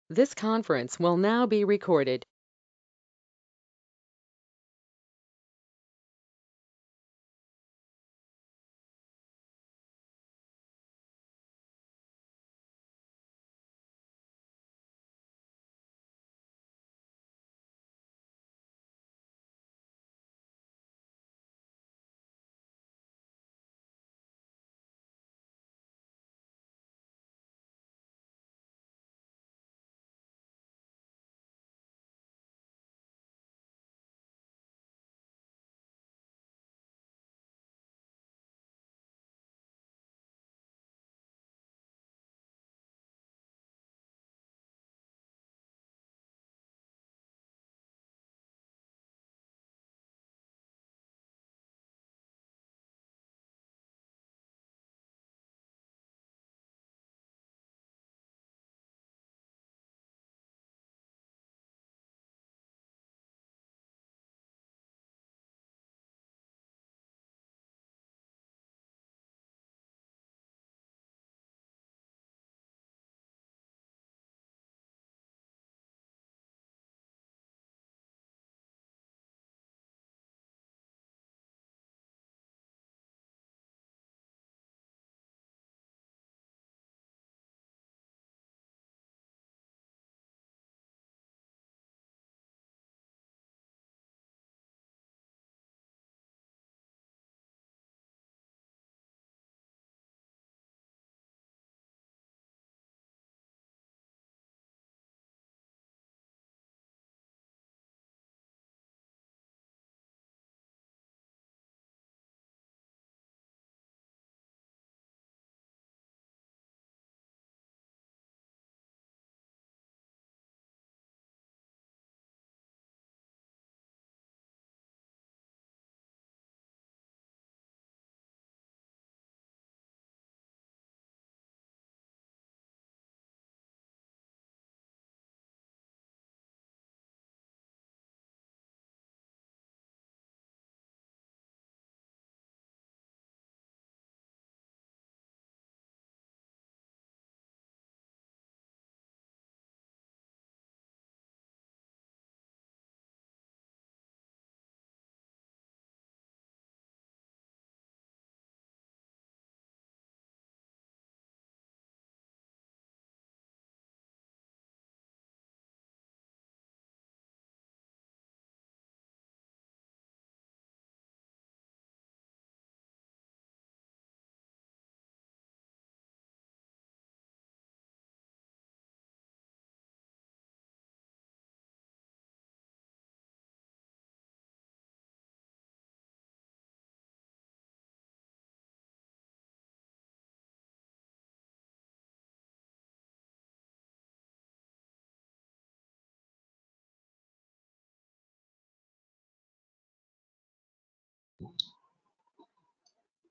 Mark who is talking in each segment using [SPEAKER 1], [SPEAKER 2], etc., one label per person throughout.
[SPEAKER 1] This conference will now be recorded.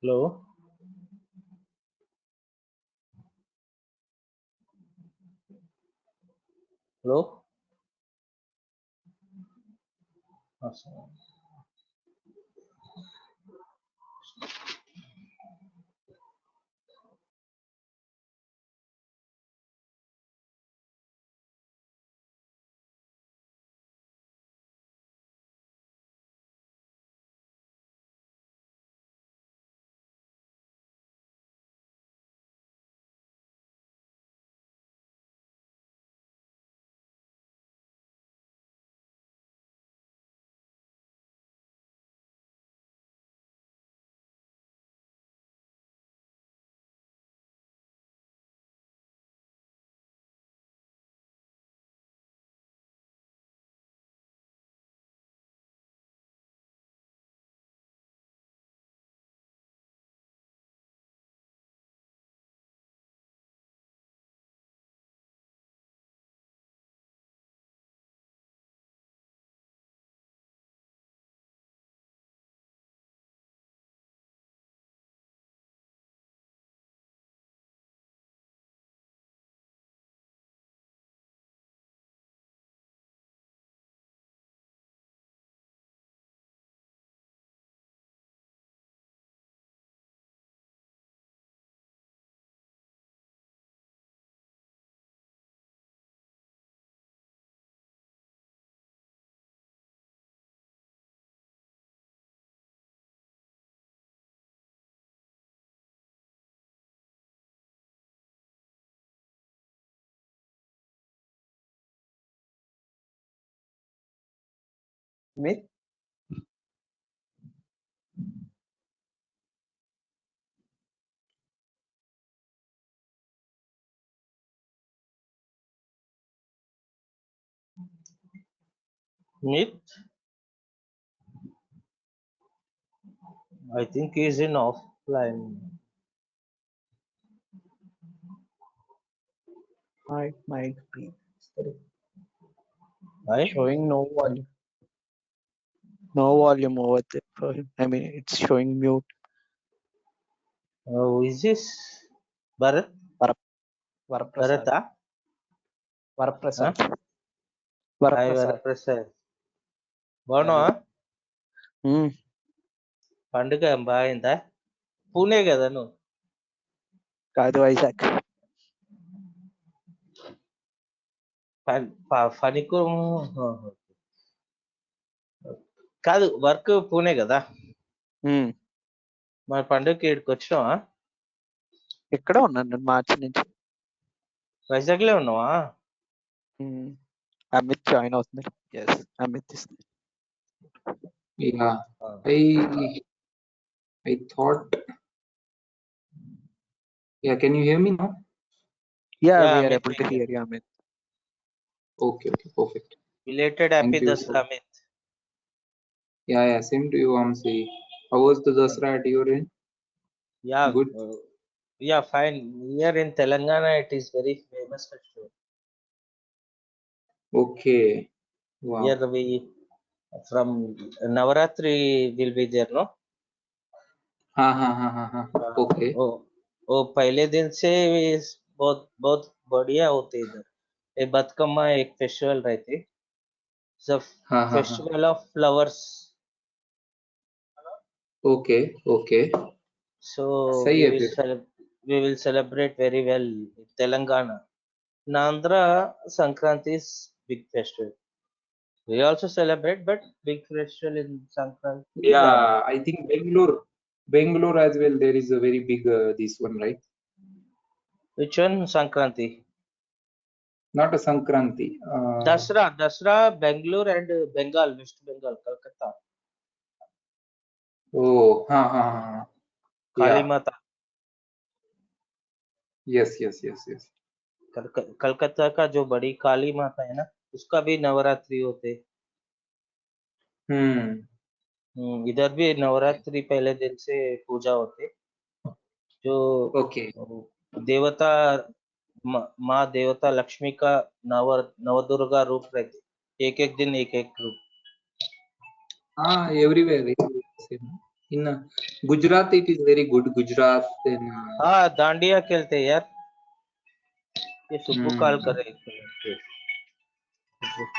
[SPEAKER 2] Hello, hello. Awesome.
[SPEAKER 3] Myth?
[SPEAKER 2] Myth? I think he's in offline.
[SPEAKER 3] Might be.
[SPEAKER 2] Right?
[SPEAKER 3] Showing no volume. No volume over there for him. I mean, it's showing mute.
[SPEAKER 2] Who is this? Bharat?
[SPEAKER 3] Varaprasad.
[SPEAKER 2] Bharata?
[SPEAKER 3] Varaprasad.
[SPEAKER 2] Hi,
[SPEAKER 3] Varaprasad.
[SPEAKER 2] Varaprasad.
[SPEAKER 3] Yeah,
[SPEAKER 2] బాగున్నావా?
[SPEAKER 3] Hmm.
[SPEAKER 2] పండుగ బాగుందా? పూణే కదా నువ్వు?
[SPEAKER 3] కాదు వైజాగ్.
[SPEAKER 2] ఫణికు కాదు, work Pune కదా? మరి పండుగకి ఇక్కడికి వచ్చినావా?
[SPEAKER 3] ఎక్కడ ఉన్నాను నేను మార్చి నుంచి.
[SPEAKER 2] వైజాగ్ లో ఉన్నావా?
[SPEAKER 3] అమిత్ జాయిన్ అవుతుంది. ఎస్, అమిత్ ఇస్తుంది.
[SPEAKER 4] Yeah, I thought. Yeah, can you hear me now?
[SPEAKER 3] Yeah, we are
[SPEAKER 2] Amit,
[SPEAKER 3] able to hear you, Amit.
[SPEAKER 4] Okay, perfect.
[SPEAKER 2] Belated
[SPEAKER 4] Thank
[SPEAKER 2] happy
[SPEAKER 4] you.
[SPEAKER 2] Dasra, Amit.
[SPEAKER 4] Yeah, same to you, Amsi. How was the Dasra at your end?
[SPEAKER 2] Yeah,
[SPEAKER 4] Good.
[SPEAKER 2] Yeah, fine. Here in Telangana, it is very famous festival.
[SPEAKER 4] Okay. Wow.
[SPEAKER 2] Here we from Navaratri will be there, no?
[SPEAKER 4] हाँ. Okay.
[SPEAKER 2] वो पहले दिन से बहुत बहुत बढ़िया होते इधर. ये बतकम्मा एक फेस्टिवल रहती. So festival of flowers.
[SPEAKER 4] Okay.
[SPEAKER 2] So
[SPEAKER 4] सही है फिर.
[SPEAKER 2] we will celebrate very well in Telangana. In Andhra, Sankranti is big festival. We also celebrate, but big festival in Sankranti.
[SPEAKER 4] Yeah, I think Bangalore as well. There is a very big this one, right?
[SPEAKER 2] Which one? Sankranti.
[SPEAKER 4] Not a Sankranti.
[SPEAKER 2] Dasra, Bangalore and Bengal, West Bengal, Kolkata.
[SPEAKER 4] Oh, हाँ.
[SPEAKER 2] Kali
[SPEAKER 4] Yeah.
[SPEAKER 2] Mata.
[SPEAKER 4] Yes.
[SPEAKER 2] Calcutta का जो बड़ी काली माता है ना, उसका भी नवरात्रि होते. इधर भी नवरात्रि पहले दिन से पूजा होते. जो
[SPEAKER 4] Okay.
[SPEAKER 2] देवता माँ देवता लक्ष्मी का नवदुर्गा रूप रहते. एक दिन एक रूप.
[SPEAKER 4] Everywhere. In Gujarat, it is very good. Gujarat. Then.
[SPEAKER 2] हाँ, दांडिया खेलते यार. ये सुब्बू कॉल करे.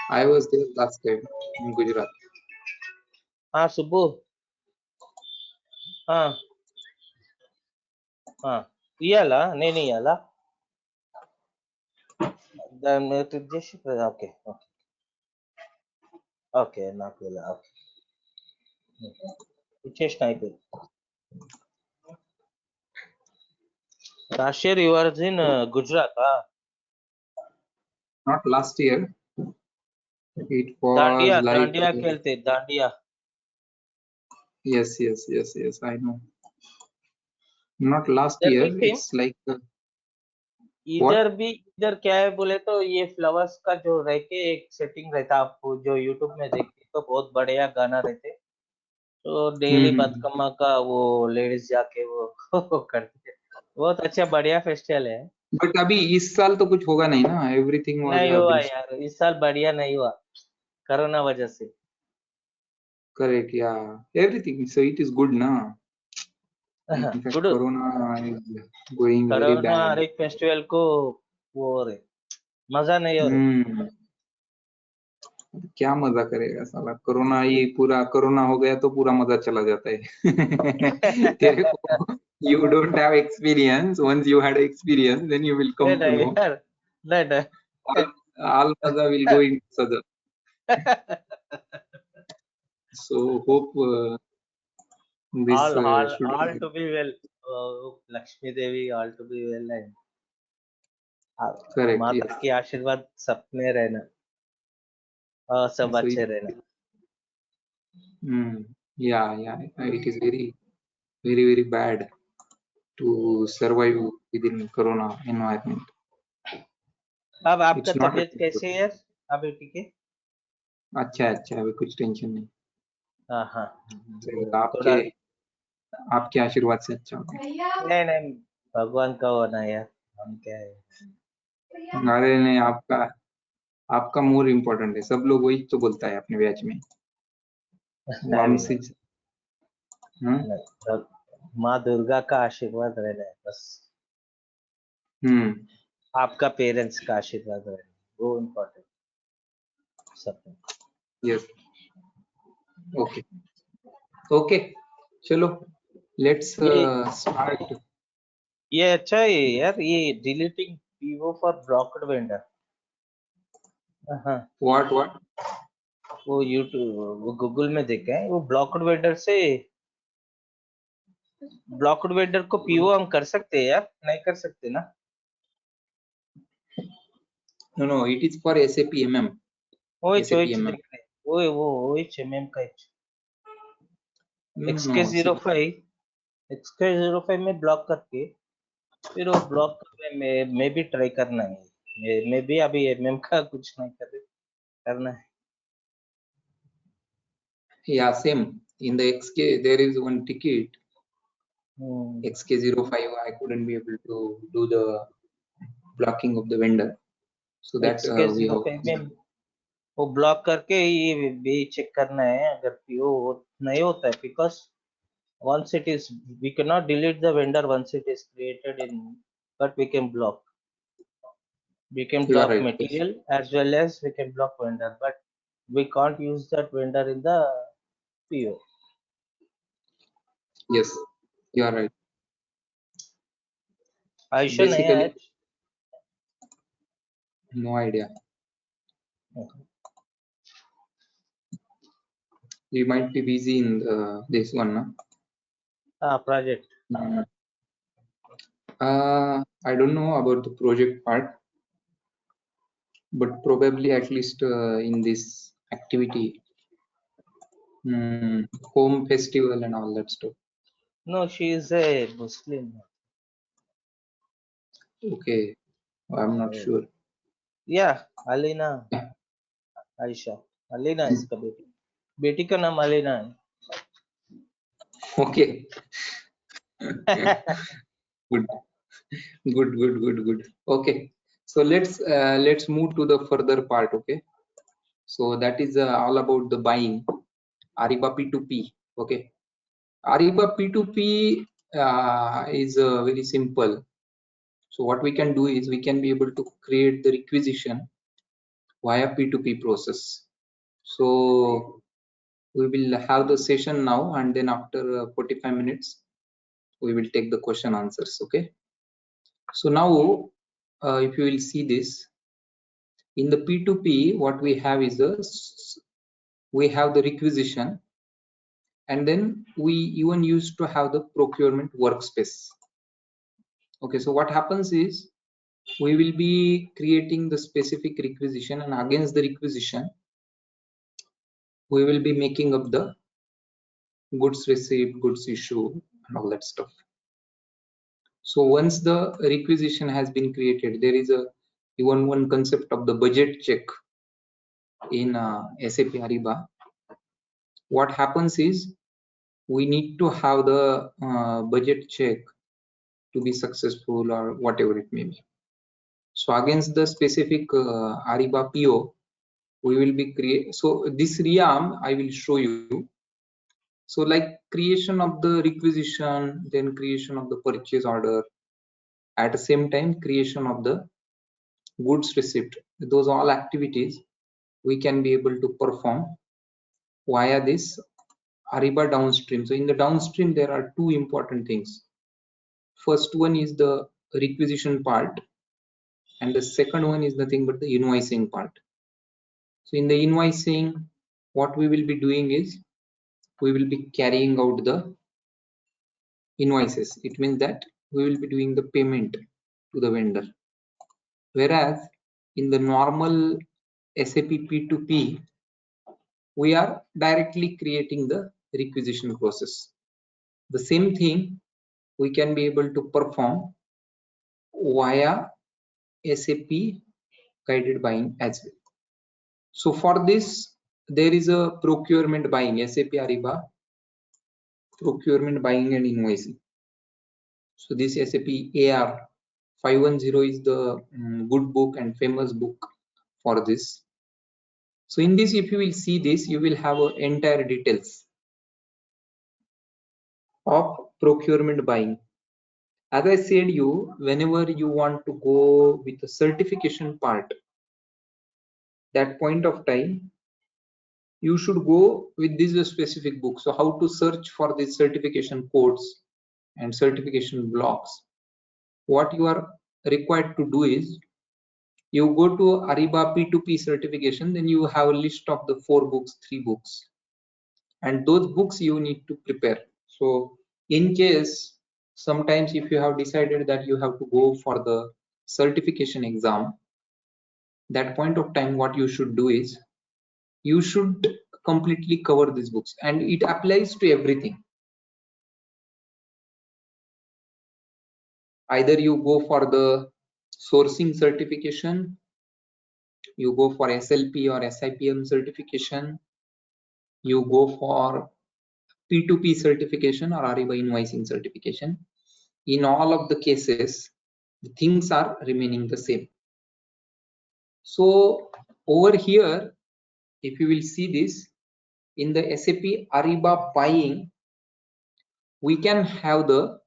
[SPEAKER 4] I was there last time in Gujarat.
[SPEAKER 2] हाँ सुब्बू. हाँ ఇయ్యాలా? నేను ఇయ్యాలా? దాని మీద క్లిక్ చేసి ఓకే నాకు ఇలా ఇచ్చేసిన అయిపోయింది. Last year you were in Gujarat,
[SPEAKER 4] Not last year. It was
[SPEAKER 2] dandiya खेलते. Dandiya.
[SPEAKER 4] Yes. I know. Not last year. It's like.
[SPEAKER 2] इधर क्या है बोले तो ये फ्लावर्स का जो रहते एक सेटिंग रहता. आपको जो यूट्यूब में देखते तो बहुत बढ़िया गाना रहते. तो डेली बतकम्मा का वो लेडीज जाके वो करते. बहुत अच्छा बढ़िया फेस्टिवल है.
[SPEAKER 4] बट अभी इस साल तो कुछ होगा नहीं ना. एवरीथिंग
[SPEAKER 2] नहीं हुआ यार, इस साल बढ़िया नहीं हुआ कोरोना वजह से.
[SPEAKER 4] करेक्ट. या everything. So it is good ना. Corona is going very bad.
[SPEAKER 2] हर एक फेस्टिवल को वो रे मजा नहीं हो रहा.
[SPEAKER 4] क्या मजा करेगा साला. कोरोना ये पूरा कोरोना हो गया तो पूरा मजा चला जाता है. तेरे को you don't have experience. Once you had experience, then you will come to know.
[SPEAKER 2] नहीं.
[SPEAKER 4] All maza will go in sada. So hope this
[SPEAKER 2] all to be well. Lakshmi Devi all to be well and
[SPEAKER 4] correct.
[SPEAKER 2] माता
[SPEAKER 4] Yes.
[SPEAKER 2] की आशीर्वाद सब में रहना. सब अच्छे रहना.
[SPEAKER 4] Yeah, it is very bad to survive within Corona environment.
[SPEAKER 2] अब आपका
[SPEAKER 4] It's not a
[SPEAKER 2] तबीयत कैसे है यार? अभी ठीक है?
[SPEAKER 4] अच्छा अभी कुछ टेंशन नहीं।
[SPEAKER 2] हाँ हाँ
[SPEAKER 4] चलो,
[SPEAKER 2] थोड़ा
[SPEAKER 4] आपके आशीर्वाद से अच्छा हो गया।
[SPEAKER 2] नहीं भगवान का होना यार, हम क्या है।
[SPEAKER 4] अरे नहीं, आपका मोर इम्पोर्टेंट है। सब लोग वही तो बोलता है अपने बैच में। वामसी
[SPEAKER 2] माँ दुर्गा का आशीर्वाद रहना है बस।
[SPEAKER 4] हम्म
[SPEAKER 2] आपका पेरेंट्स का आशीर्वाद रहना है, वो इम्पोर्टेंट सब।
[SPEAKER 4] यस ओके चलो लेट्स स्टार्ट।
[SPEAKER 2] ये अच्छा है यार, ये deleting PO for blocked vendor. हाँ
[SPEAKER 4] व्हाट
[SPEAKER 2] वो यूट्यूब वो गूगल में देखा है, वो ब्लॉक्ड वेंडर से ब्लॉक्ड वेंडर को पीओ हम कर सकते हैं यार, नहीं कर सकते ना?
[SPEAKER 4] No it is for SAP MM
[SPEAKER 2] वो
[SPEAKER 4] SAP
[SPEAKER 2] देख
[SPEAKER 4] MM
[SPEAKER 2] रहे वो एमएम का
[SPEAKER 4] नो
[SPEAKER 2] XK05 में ब्लॉक करके फिर वो ब्लॉक में भी ट्राई करना है। मैं भी अभी एमएम का कुछ नहीं करना है।
[SPEAKER 4] yeah same in the XK there is one ticket
[SPEAKER 2] hmm,
[SPEAKER 4] XK05 I couldn't be able to do the blocking of the vendor so that we have
[SPEAKER 2] XK05 में वो ब्लॉक करके ये भी चेक करना है अगर पीओ नहीं होता है, because once it is we cannot delete the vendor once it is created in, but we can block
[SPEAKER 4] you are right yes
[SPEAKER 2] material as well as we can block vendor, but we can't use that vendor in the PO.
[SPEAKER 4] yes you are right
[SPEAKER 2] Aisha नहीं है
[SPEAKER 4] basically
[SPEAKER 2] आज?
[SPEAKER 4] no idea we might be busy in this one no?
[SPEAKER 2] project.
[SPEAKER 4] I don't know about the project part but probably at least in this activity home festival and all that stuff.
[SPEAKER 2] No, she is a Muslim.
[SPEAKER 4] Okay, I'm not sure.
[SPEAKER 2] Yeah, Alina. Aisha Alina इसका बेटी का नाम अलीना है।
[SPEAKER 4] Okay. good okay so let's move to the further part. Okay, so that is all about the buying Ariba P2P. Okay, Ariba P2P is very simple. So what we can do is we can be able to create the requisition via P2P process. So we will have the session now and then after 45 minutes we will take the question answers. Okay, so now if you will see this in the P2P, what we have is we have the requisition and then we even used to have the procurement workspace. Okay, so what happens is we will be creating the specific requisition and against the requisition we will be making up the goods received, goods issue and all that stuff. So once the requisition has been created, there is a even one concept of the budget check in SAP Ariba. What happens is we need to have the budget check to be successful or whatever it may be. So against the specific Ariba PO, we will be create. So this realm I will show you. So like creation of the requisition, then creation of the purchase order, at the same time creation of the goods receipt. Those all activities we can be able to perform via this Ariba downstream. So in the downstream there are two important things. First one is the requisition part and the second one is nothing but the invoicing part. So in the invoicing what we will be doing is we will be carrying out the invoices. It means that we will be doing the payment to the vendor, whereas in the normal SAP P2P we are directly creating the requisition process. The same thing we can be able to perform via SAP guided buying as well. So for this, there is a procurement buying, SAP Ariba procurement buying and invoicing. So this SAP AR 510 is the good book and famous book for this. So in this, if you will see this, you will have entire details of procurement buying. As I said you, whenever you want to go with the certification part, that point of time, you should go with this specific book. So how to search for these certification codes and certification blocks. What you are required to do is, you go to Ariba P2P certification, then you have a list of the 4 books, 3 books, and those books you need to prepare. So in case sometimes if you have decided that you have to go for the certification exam, that point of time what you should do is, you should completely cover these books, and it applies to everything. Either you go for the sourcing certification, you go for SLP or SIPM certification, you go for P2P certification or Ariba invoicing certification. In all of the cases, the things are remaining the same. So over here, if you will see this, in the SAP Ariba buying, we can have the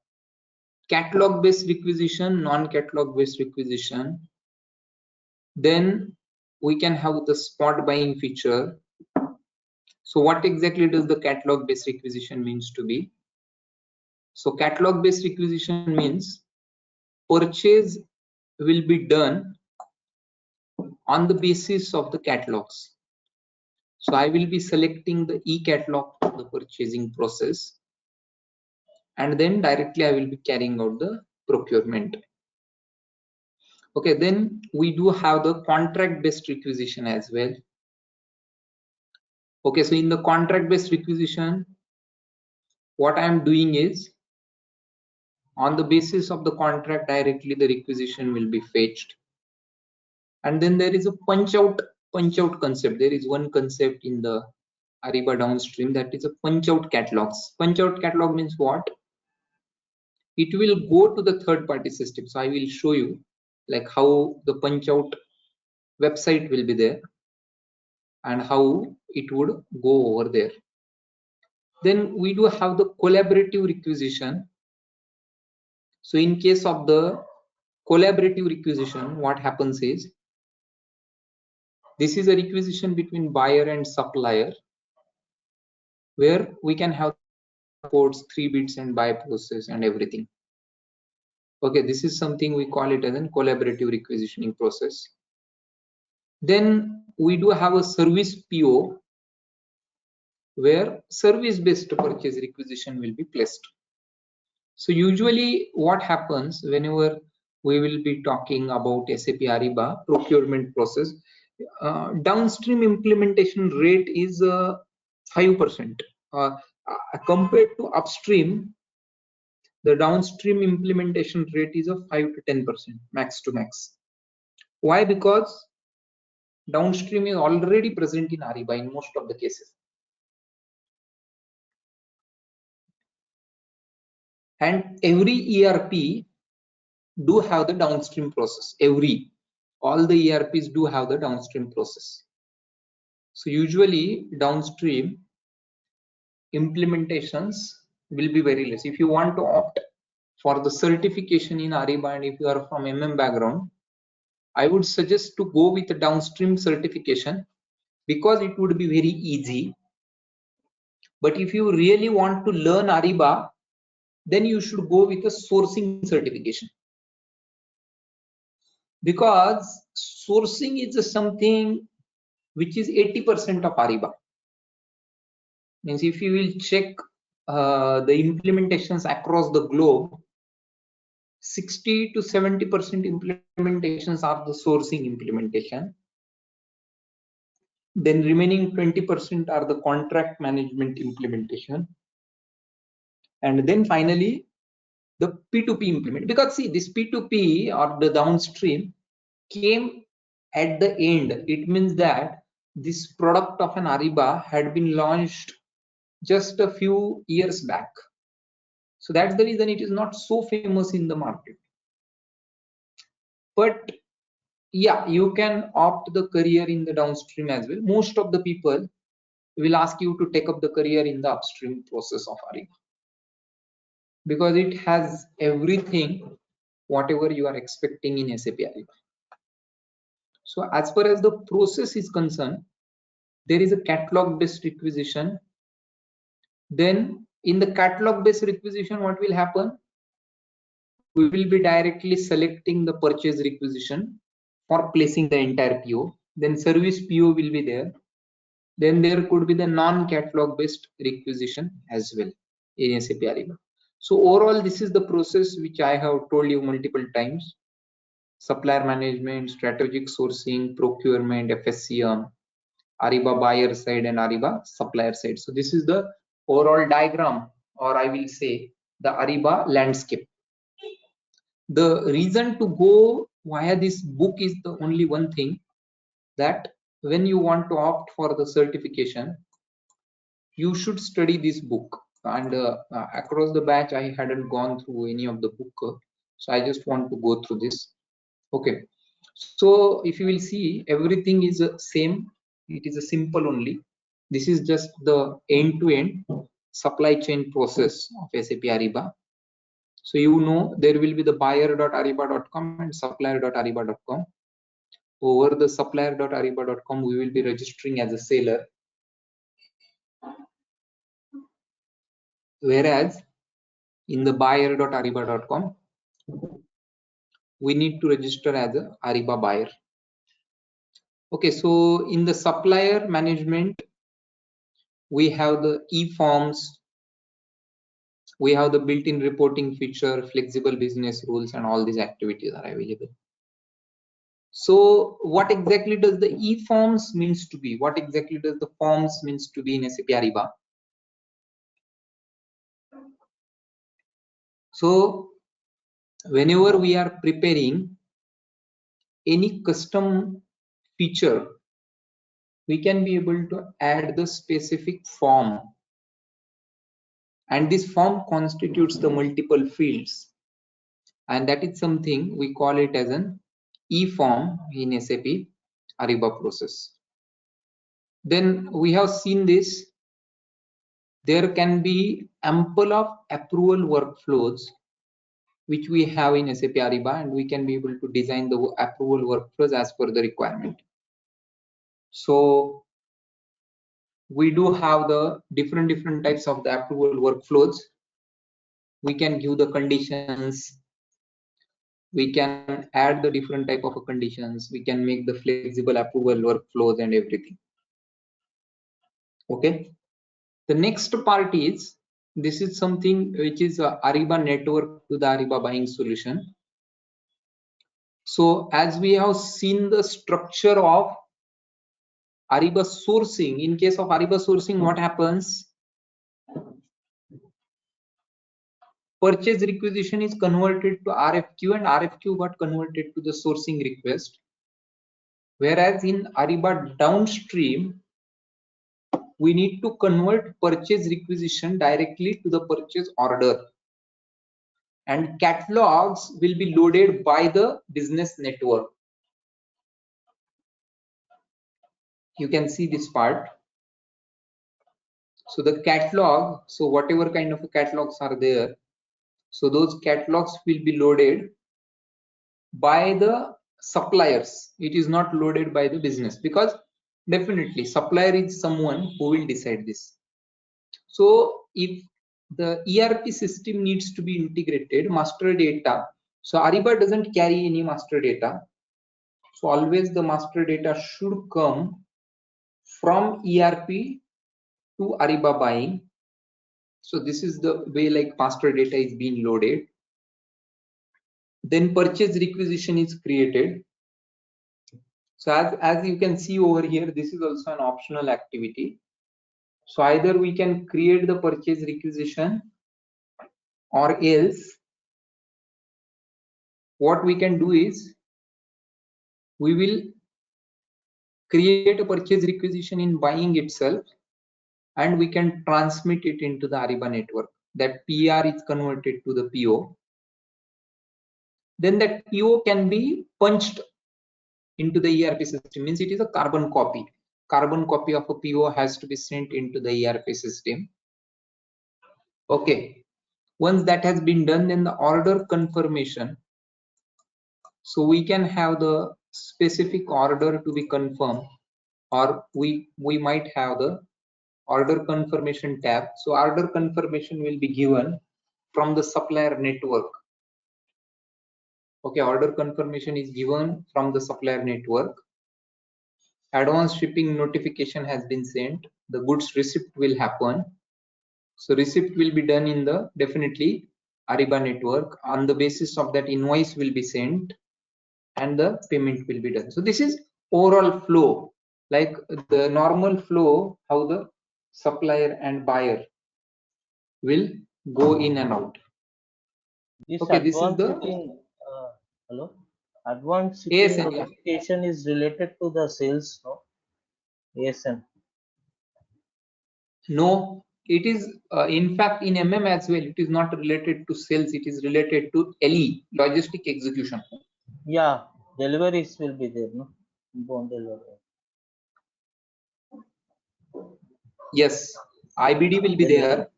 [SPEAKER 4] catalog based requisition, non-catalog based requisition. Then we can have the spot buying feature. So what exactly does the catalog based requisition means to be? So catalog based requisition means purchase will be done on the basis of the catalogs. So I will be selecting the e-catalog for the purchasing process, and then directly I will be carrying out the procurement. Okay, then we do have the contract based requisition as well. Okay, so in the contract based requisition, what I am doing is, on the basis of the contract, directly the requisition will be fetched. And then there is a punch out concept. There is one concept in the Ariba downstream, that is a punch out catalogs. Punch out catalog means what? It will go to the third party system. So I will show you like how the punch out website will be there and how it would go over there. Then we do have the collaborative requisition. So in case of the collaborative requisition, what happens is, this is a requisition between buyer and supplier, where we can have codes, 3 bits and buy process and everything. Okay, this is something we call it as a collaborative requisitioning process. Then we do have a service PO, where service based purchase requisition will be placed. So usually what happens whenever we will be talking about SAP Ariba procurement process, downstream implementation rate is 5%. Compared to upstream, the downstream implementation rate is of 5 to 10% max to max. Why? Because downstream is already present in Ariba in most of the cases. And every ERP do have the downstream process. All the ERPs do have the downstream process. So usually downstream implementations will be very less. If you want to opt for the certification in Ariba, and if you are from MM background, I would suggest to go with the downstream certification because it would be very easy. But if you really want to learn Ariba, then you should go with a sourcing certification, because sourcing is something which is 80% of Ariba. Means if you will check the implementations across the globe, 60 to 70% implementations are the sourcing implementation. Then remaining 20% are the contract management implementation. And then finally, the P2P implement. Because see, this P2P or the downstream came at the end. It means that this product of an Ariba had been launched just a few years back. So that's the reason it is not so famous in the market. But yeah, you can opt the career in the downstream as well. Most of the people will ask you to take up the career in the upstream process of Ariba, because it has everything whatever you are expecting in SAP Ariba. So as far as the process is concerned, there is a catalog based requisition. Then in the catalog based requisition, what will happen? We will be directly selecting the purchase requisition for placing the entire PO. Then service PO will be there. Then there could be the non-catalog based requisition as well in SAP Ariba. So overall, this is the process which I have told you multiple times: supplier management, strategic sourcing, procurement, FSCM, Ariba buyer side and Ariba supplier side. So this is the overall diagram, or I will say the Ariba landscape. The reason to go via this book is the only one thing, that when you want to opt for the certification, you should study this book. And across the batch, I hadn't gone through any of the book, so I just want to go through this. Okay, so if you will see, everything is same. It is a simple only. This is just the end-to-end supply chain process of SAP Ariba. So you know there will be the buyer.ariba.com and supplier.ariba.com. Over the supplier.ariba.com, we will be registering as a seller. Whereas in the buyer.ariba.com, we need to register as a Ariba buyer. Okay, so in the supplier management, we have the e-forms, we have the built-in reporting feature, flexible business rules, and all these activities are available. So what exactly does the e-forms means to be? What exactly does the forms means to be in SAP Ariba? So whenever we are preparing any custom feature, we can be able to add the specific form, and this form constitutes the multiple fields, and that is something we call it as an e-form in SAP Ariba process. Then we have seen this. There can be ample of approval workflows which we have in SAP Ariba, and we can be able to design the approval workflows as per the requirement. So we do have the different types of the approval workflows. We can give the conditions, we can add the different type of conditions, we can make the flexible approval workflows and everything. Okay, the next part is, this is something which is a Ariba network to the Ariba buying solution. So as we have seen the structure of Ariba sourcing, in case of Ariba sourcing, what happens? Purchase requisition is converted to RFQ, and RFQ got converted to the sourcing request. Whereas in Ariba downstream, we need to convert purchase requisition directly to the purchase order, and catalogs will be loaded by the business network. You can see this part. So the catalog, so whatever kind of catalogs are there, so those catalogs will be loaded by the suppliers. It is not loaded by the business, because definitely supplier is someone who will decide this. So if the ERP system needs to be integrated, master data, so Ariba doesn't carry any master data, so always the master data should come from ERP to Ariba buying. So this is the way like master data is being loaded. Then purchase requisition is created. So as you can see over here, this is also an optional activity. So either we can create the purchase requisition, or else what we can do is we will create a purchase requisition in buying itself, and we can transmit it into the Ariba network. That PR is converted to the PO. Then that PO can be punched into the ERP system. Means it is a carbon copy. Carbon copy of a PO has to be sent into the ERP system. Okay. Once that has been done, then the order confirmation. So we can have the specific order to be confirmed, or we might have the order confirmation tab. So order confirmation will be given from the supplier network. Okay, order confirmation is given from the supplier network. Advance shipping notification has been sent. The goods receipt will happen. So receipt will be done in the definitely Ariba network. On the basis of that, invoice will be sent and the payment will be done. So this is overall flow, like the normal flow, how the supplier and buyer will go in and out.
[SPEAKER 2] This
[SPEAKER 4] Okay, this is
[SPEAKER 2] advanced
[SPEAKER 4] the
[SPEAKER 2] shipping, hello, advanced shipping
[SPEAKER 4] ASN. Yeah.
[SPEAKER 2] notification is related to the sales, no? ASN.
[SPEAKER 4] No, it is in fact in MM as well. It is not related to sales. It is related to LE, logistic execution.
[SPEAKER 2] Yeah, deliveries will be there, no? Inbound delivery.
[SPEAKER 4] Yes, IBD will be there.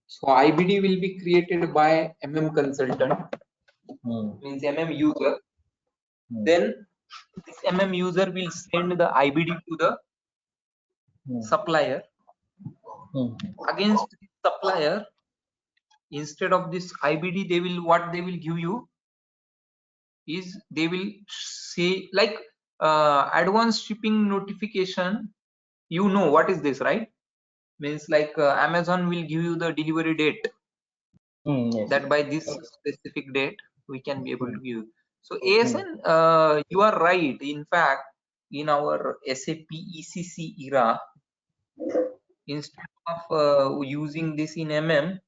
[SPEAKER 4] So IBD will be created by MM consultant, means MM user. Then this MM user will send the IBD to the supplier. Against the supplier, instead of this IBD, they will, what they will give you is, they will say like advanced shipping notification. You know what is this, right? Means like Amazon will give you the delivery date,
[SPEAKER 2] Yes.
[SPEAKER 4] that by this specific date we can be able to give. So ASN, you are right. In fact, in our SAP ECC era, instead of using this in MM,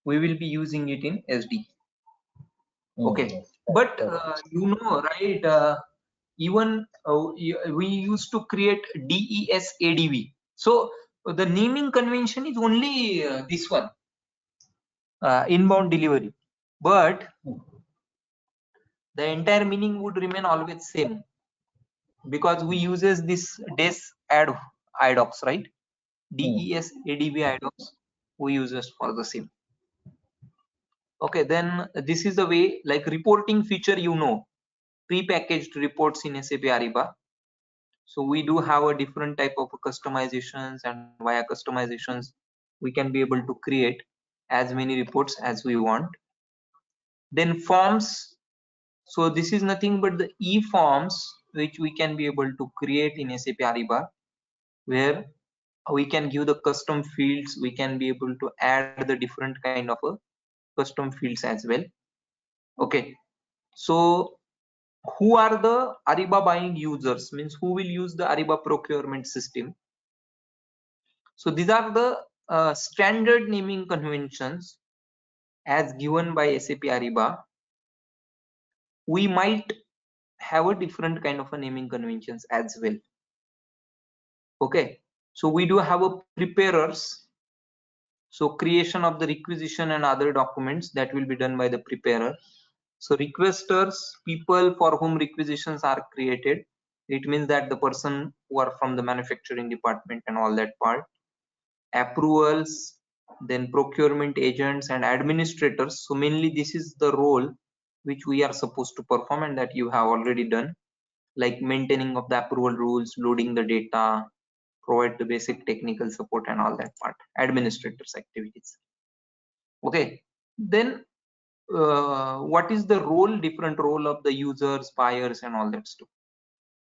[SPEAKER 4] we will be using it in SD. Okay, but you know, right? Even we used to create DES ADV. So the naming convention is only this one, inbound delivery, but the entire meaning would remain always same, because we uses this des ad idocs, right? DES ADV idocs we uses for the same. Okay, then this is the way, like reporting feature, you know, pre-packaged reports in SAP Ariba. So we do have a different type of customizations, and via customizations we can be able to create as many reports as we want. Then forms. So this is nothing but the e-forms which we can be able to create in SAP Ariba, where we can give the custom fields, we can be able to add the different kind of custom fields as well. Okay, so who are the Ariba buying users, means who will use the Ariba procurement system? So these are the standard naming conventions as given by SAP Ariba. We might have a different kind of a naming conventions as well. Okay, so we do have a preparers. So creation of the requisition and other documents, that will be done by the preparer. So requesters, people for whom requisitions are created. It means that the person who are from the manufacturing department and all that part. Approvals, then procurement agents and administrators. So mainly this is the role which we are supposed to perform, and that you have already done, like maintaining of the approval rules, loading the data, provide the basic technical support and all that part, administrators activities. Okay, then what is the role, different role of the users, buyers and all that stuff.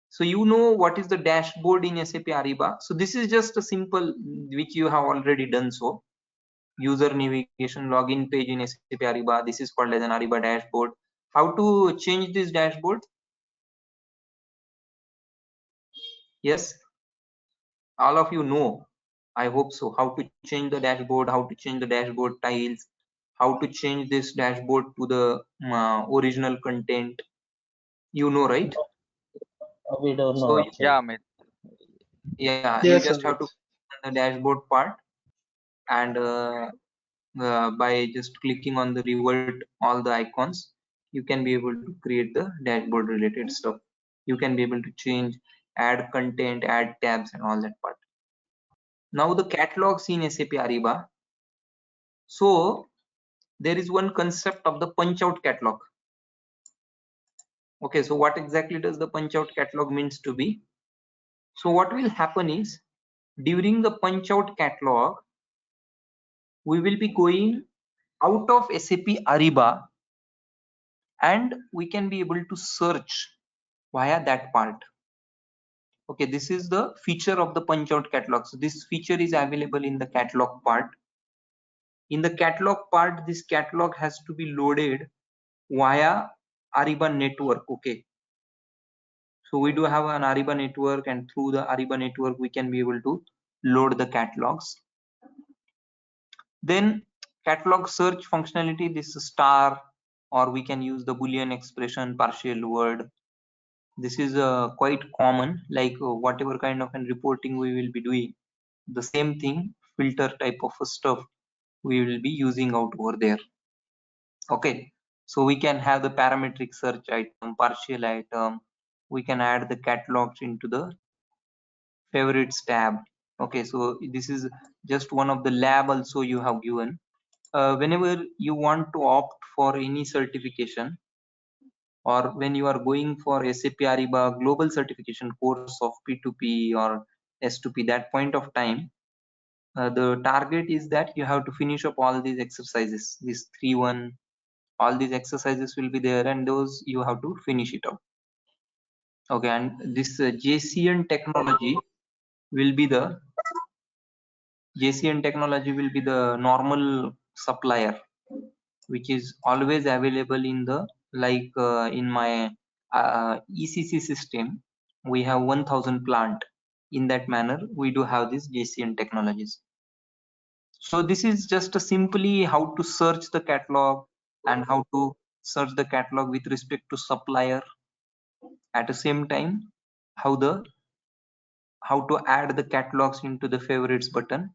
[SPEAKER 4] So you know what is the dashboard in SAP Ariba. So this is just a simple, which you have already done. So user navigation login page in SAP Ariba, this is called as an Ariba dashboard. How to change this dashboard? Yes, all of you know, I hope so, how to change the dashboard, how to change the dashboard tiles, how to change this dashboard to the original content. You know, right?
[SPEAKER 2] We don't know
[SPEAKER 4] So
[SPEAKER 2] actually.
[SPEAKER 5] Yeah, Amit.
[SPEAKER 4] yeah, you
[SPEAKER 3] Yes,
[SPEAKER 4] just have to
[SPEAKER 3] Amit.
[SPEAKER 4] click on the dashboard part, and by just clicking on the revert all the icons, you can be able to create the dashboard related stuff. You can be able to change, add content, add tabs, and all that part. Now the catalogs in SAP Ariba. So there is one concept of the punch out catalog. Okay, so what exactly does the punch out catalog means to be? So what will happen is, during the punch out catalog, we will be going out of SAP Ariba, and we can be able to search via that part. Okay, this is the feature of the punch out catalog. So this feature is available in the catalog part. In the catalog part, this catalog has to be loaded via Ariba network. Okay, so we do have an Ariba network, and through the Ariba network we can be able to load the catalogs. Then catalog search functionality, this star, or we can use the Boolean expression, partial word. This is quite common, like whatever kind of an reporting we will be doing, the same thing, filter type of stuff we will be using out over there. Okay, so we can have the parametric search item, partial item, we can add the catalogs into the favorites tab. Okay, so this is just one of the lab also you have given. Whenever you want to opt for any certification, or when you are going for SAP Ariba global certification course of P2P or S2P, that point of time, the target is that you have to finish up all these exercises, this 3-1, all these exercises will be there, and those you have to finish it up. Okay, and this JCN technology will be the normal supplier, which is always available in the, like in my ECC system, we have 1000 plant. In that manner, we do have these JCN technologies. So this is just a simply how to search the catalog and how to search the catalog with respect to supplier. At the same time, how to add the catalogs into the favorites button,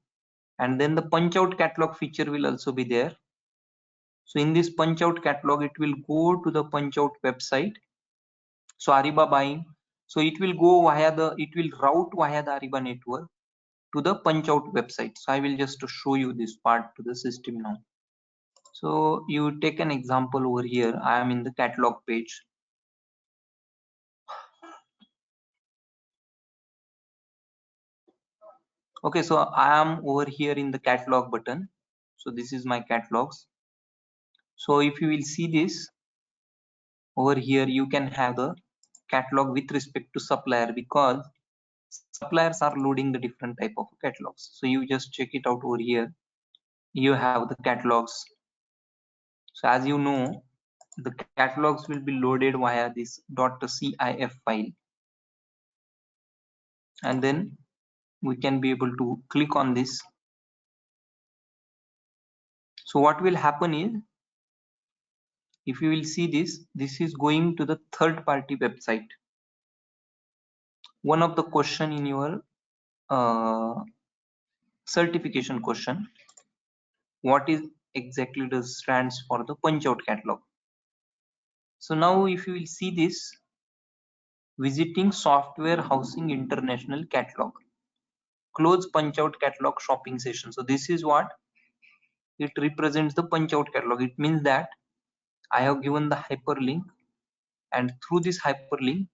[SPEAKER 4] and then the punch out catalog feature will also be there. So in this punch out catalog, it will go to the punch out website. So Ariba buying, so it will route via the Ariba network to the punch out website. So I will just show you this part to the system now. So you take an example over here. I am in the catalog page. Okay, so I am over here in the catalog button. So this is my catalogs. So if you will see this over here, you can have the catalog with respect to supplier, because suppliers are loading the different type of catalogs. So you just check it out over here. You have the catalogs. So as you know, the catalogs will be loaded via this .cif file, and then we can be able to click on this. So what will happen is, if you will see this is going to the third party website. One of the question in your certification question, what is exactly does stands for the punch out catalog. So now if you will see this, visiting software housing international catalog, close punch out catalog shopping session. So this is what it represents, the punch out catalog. It means that I have given the hyperlink, and through this hyperlink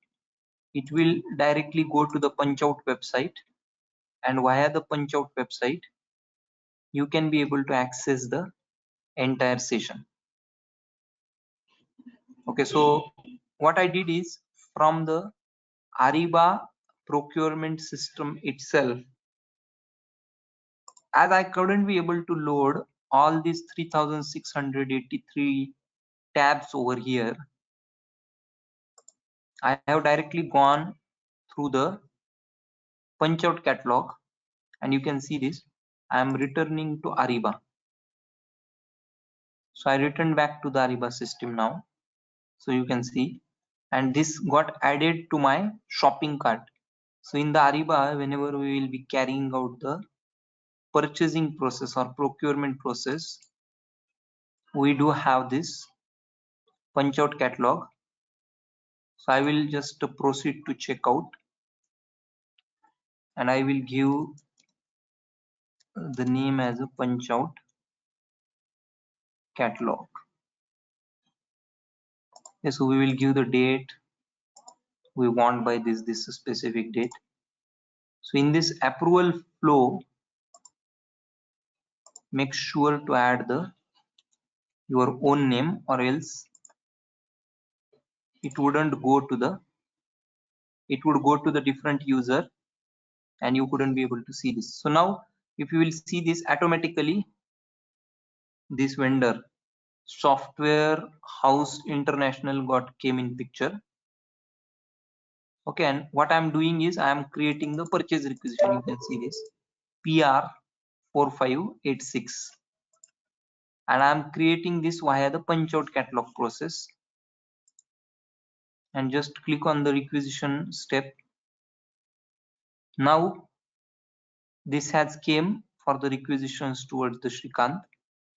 [SPEAKER 4] it will directly go to the punch out website, and via the punch out website you can be able to access the entire session. Okay, so what I did is, from the Ariba procurement system itself, as I couldn't be able to load all these 3683 tabs over here, I have directly gone through the punch out catalog, and you can see this. I am returning to Ariba. So I return back to the Ariba system now. So you can see, and this got added to my shopping cart. So in the Ariba, whenever we will be carrying out the purchasing process or procurement process, we do have this punch out catalog. So I will just proceed to checkout, and I will give the name as a punch out catalog. Okay, so we will give the date we want by this specific date. So in this approval flow, make sure to add your own name, or else it would go to the different user and you couldn't be able to see this. So now if you will see this, automatically this vendor Software House International came in picture. Okay, and what I'm doing is I am creating the purchase requisition. You can see this PR4586, and I'm creating this via the punch out catalog process, and just click on the requisition step. Now this has came for the requisitions towards the Shrikant,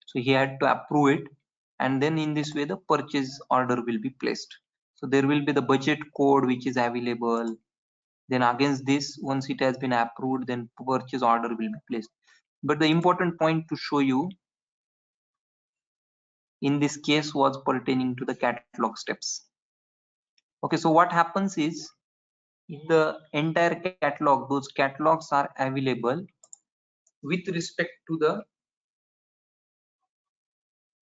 [SPEAKER 4] so he had to approve it, and then in this way the purchase order will be placed. So there will be the budget code which is available. Then against this, once it has been approved, then purchase order will be placed. But the important point to show you in this case was pertaining to the catalog steps. Okay, so what happens is, in the entire catalog, those catalogs are available with respect to the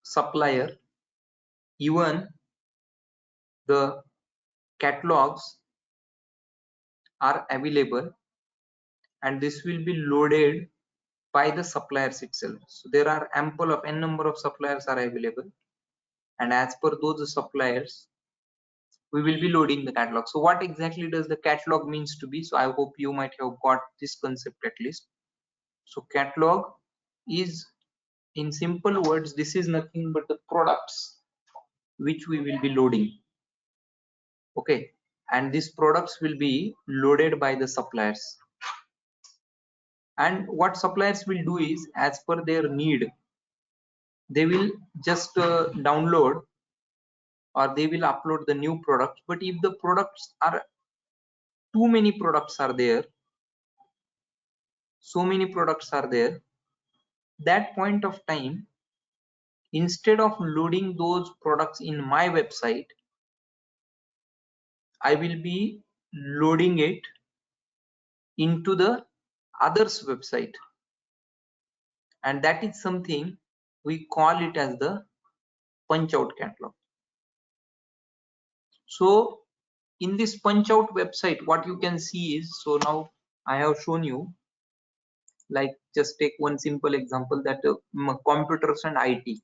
[SPEAKER 4] supplier. Even the catalogs are available, and this will be loaded by the suppliers itself. So there are ample of n number of suppliers are available, and as per those suppliers we will be loading the catalog. So what exactly does the catalog means to be? So I hope you might have got this concept at least. So catalog is, in simple words, this is nothing but the products which we will be loading. Okay, and these products will be loaded by the suppliers, and what suppliers will do is, as per their need, they will just download or they will upload the new product. But if the products are too many products are there, so many products are there, that point of time, instead of loading those products in my website, I will be loading it into the others website, and that is something we call it as the punch out catalog. So in this punch out website, what you can see is, so now I have shown you, like just take one simple example, that computers and IT,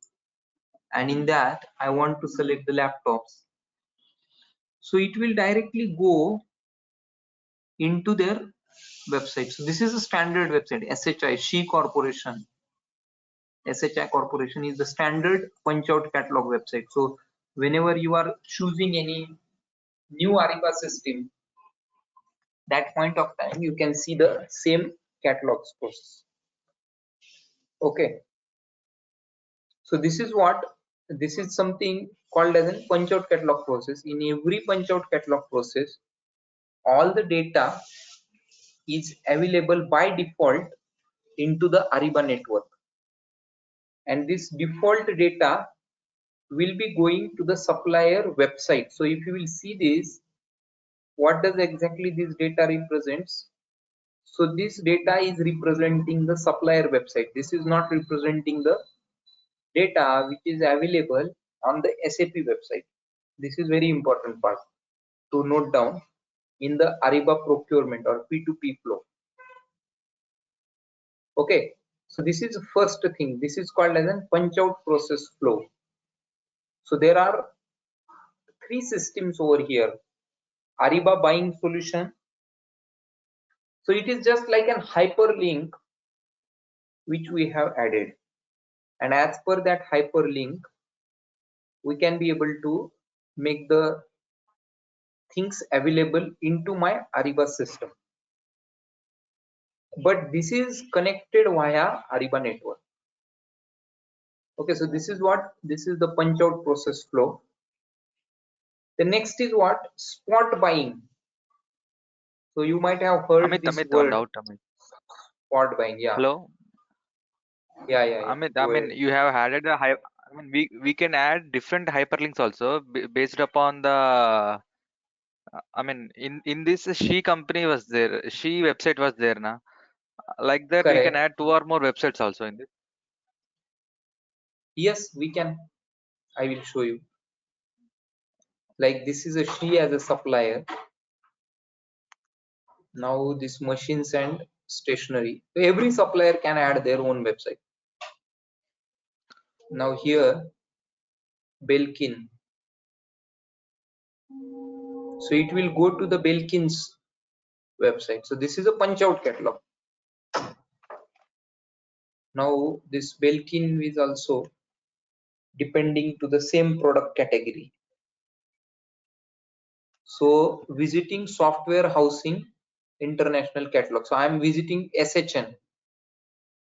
[SPEAKER 4] and in that I want to select the laptops. So it will directly go into their website. So this is a standard website, SHI, SHI Corporation. SHI Corporation is the standard punch out catalog website. So whenever you are choosing any new Ariba system, that point of time you can see the same catalogs process. Okay, so this is something called as a punch out catalog process. In every punch out catalog process, all the data is available by default into the Ariba network, and this default data will be going to the supplier website. So if you will see this, what does exactly this data represents? So this data is representing the supplier website. This is not representing the data which is available on the SAP website. This is very important part to note down in the Ariba procurement or P2P flow. Okay, so this is the first thing. This is called as a punch out process flow. So there are three systems over here: Ariba buying solution, So it is just like an hyperlink which we have added, and as per that hyperlink we can be able to make the things available into my Ariba system. But this is connected via Ariba network. Okay, so this is the punch out process flow. The next is what? Spot buying. So you might have heard this
[SPEAKER 5] One
[SPEAKER 4] word,
[SPEAKER 5] doubt,
[SPEAKER 4] spot buying. Yeah.
[SPEAKER 5] Hello.
[SPEAKER 4] Yeah. Go ahead.
[SPEAKER 5] You have added a high. We can add different hyperlinks also based upon the. In this She company was there. She website was there, na. Like that, we can
[SPEAKER 4] Correct.
[SPEAKER 5] add 2 or more websites also in this.
[SPEAKER 4] Yes, we can. I will show you. Like this is a She as a supplier. Now this machines and stationery. So every supplier can add their own website. Now here Belkin. So it will go to the Belkin's website. So this is a punch out catalog. Now this Belkin is also depending to the same product category. So visiting software housing international catalog. So I am visiting SHN.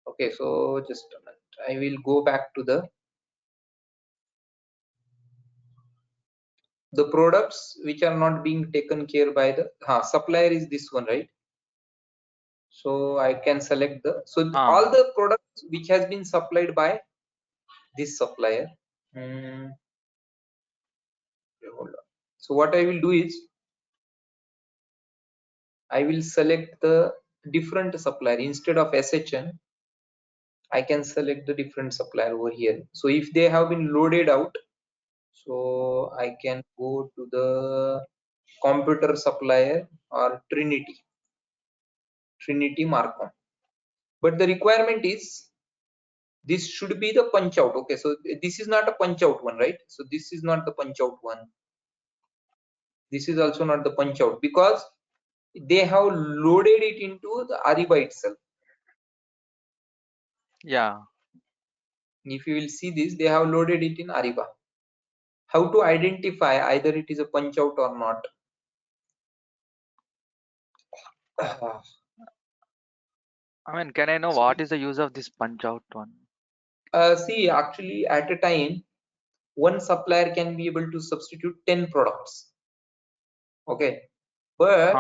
[SPEAKER 4] Okay, so just a minute. I will go back to the products which are not being taken care by the supplier is this one, right? So I can select the all the products which has been supplied by this supplier. Okay, hold on. So what I will do is I will select the different supplier instead of SHN. I can select the different supplier over here. So if they have been loaded out, so I can go to the computer supplier or Trinity Marcom. But the requirement is this should be the punch out. Okay, so this is not a punch out one, right? So this is not the punch out one. This is also not the punch out because they have loaded it into the Ariba itself.
[SPEAKER 5] Yeah.
[SPEAKER 4] If you will see this, they have loaded it in Ariba. How to identify either it is a punch out or not?
[SPEAKER 5] Can I know what is the use of this punch out one?
[SPEAKER 4] See, actually, at a time, one supplier can be able to substitute 10 products. Okay, but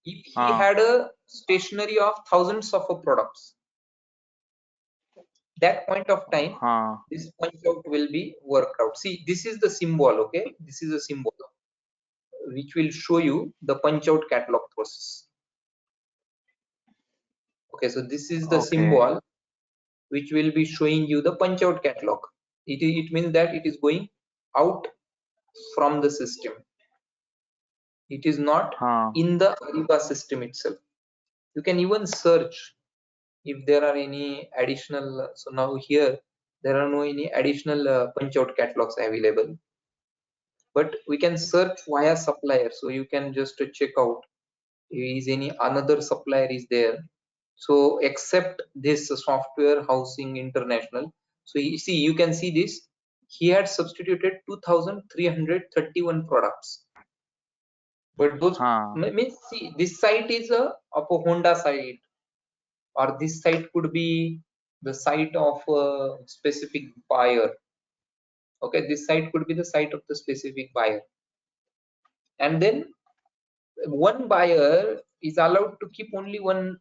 [SPEAKER 4] if he had a stationery of thousands of products, that point of time, this punch out will be worked out. See, this is the symbol. Okay, this is a symbol which will show you the punch out catalog process. Okay, so this is the symbol which will be showing you the punch out catalog. It means that it is going out from the system. It is not in the Ariba system itself. You can even search if there are any additional. So now here there are no any additional punch out catalogs available, but we can search via supplier. So you can just check out is any another supplier is there. So except this software housing international. So you see, you can see this. He had substituted 2,331 products. But those means, see, this site is of a Honda site, or this site could be the site of a specific buyer. Okay, this site could be the site of the specific buyer, and then one buyer is allowed to keep only one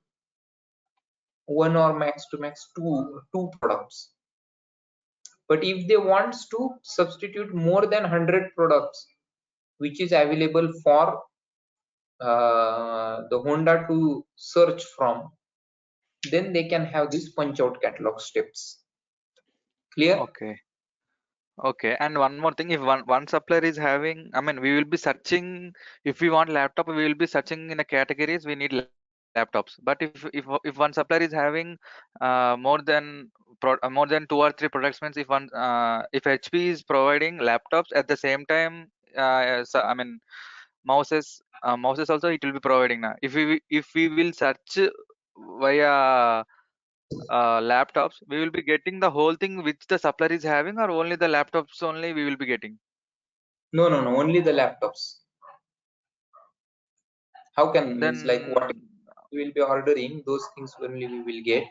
[SPEAKER 4] or max to max two products. But if they wants to substitute more than 100 products which is available for the Honda to search from, then they can have this punch out catalog steps. Clear?
[SPEAKER 5] Okay, and one more thing, if one supplier is having, we will be searching, if we want laptop, we will be searching in the categories, we need laptops. But if one supplier is having more than 2 or 3 products, means if HP is providing laptops at the same time, mouses also it will be providing now. If we will search via laptops, we will be getting the whole thing which the supplier is having, or only the laptops only we will be getting.
[SPEAKER 4] No, only the laptops. How can, means like what
[SPEAKER 5] Then
[SPEAKER 4] we will be ordering, those things only we will get,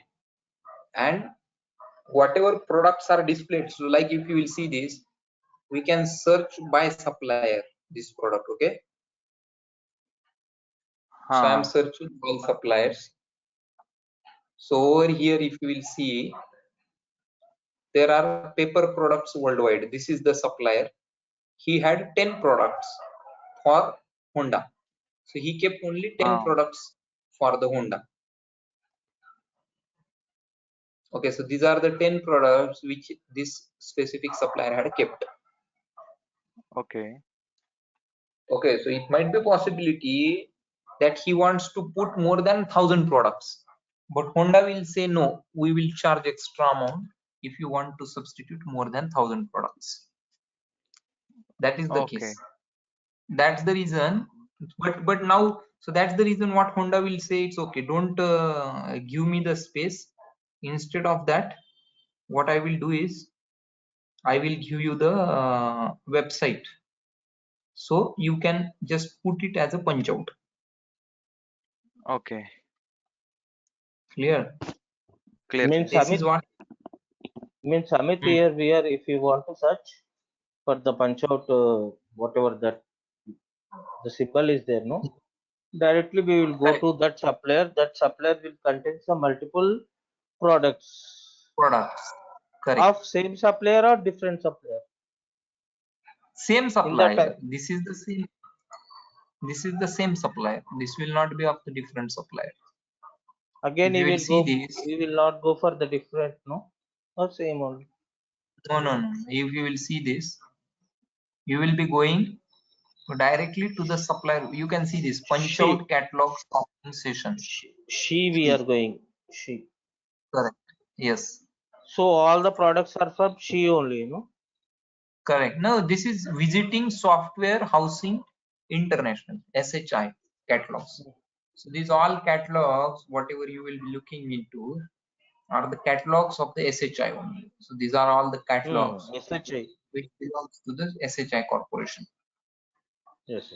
[SPEAKER 4] and whatever products are displayed. So like if you will see this, we can search by supplier this product. Okay, so I am searching by suppliers. So over here, if you will see, there are paper products worldwide. This is the supplier. He had 10 products for Honda. So he kept only 10 products for the Honda. Okay, so these are the 10 products which this specific supplier had kept.
[SPEAKER 5] okay.
[SPEAKER 4] Okay, so it might be a possibility that he wants to put more than 1,000 products, but Honda will say no, we will charge extra amount if you want to substitute more than 1,000 products. That is the
[SPEAKER 5] Okay.
[SPEAKER 4] case. That's the reason. But now, so that's the reason what Honda will say, it's okay, don't give me the space. Instead of that, what I will do is I will give you the website, so you can just put it as a punch out.
[SPEAKER 5] Okay.
[SPEAKER 4] Clear?
[SPEAKER 2] Means
[SPEAKER 4] This is what.
[SPEAKER 2] Amit here if you want to search for the punch out, whatever that the symbol is there, no? Directly we will go
[SPEAKER 4] Correct.
[SPEAKER 2] to that supplier. That supplier will contain some multiple products
[SPEAKER 4] Products. Correct.
[SPEAKER 2] of same supplier or different supplier.
[SPEAKER 4] Same
[SPEAKER 2] In
[SPEAKER 4] supplier.
[SPEAKER 2] that
[SPEAKER 4] This is the same. This is the same supplier. This will not be of the different supplier.
[SPEAKER 2] again,
[SPEAKER 4] If you will see this.
[SPEAKER 2] we will not go for the different, no, or same only.
[SPEAKER 4] No. If you will see this, you will be going directly to the supplier. You can see this punch out catalog shopping session.
[SPEAKER 2] She we are going. She.
[SPEAKER 4] Correct. Yes.
[SPEAKER 2] So all the products are from she only, no?
[SPEAKER 4] Correct. No, this is visiting software housing international SHI catalogs. So these all catalogs, whatever you will be looking into, are the catalogs of the SHI only. So these are all the catalogs
[SPEAKER 2] SHI.
[SPEAKER 4] which belongs to the SHI corporation.
[SPEAKER 2] Yes.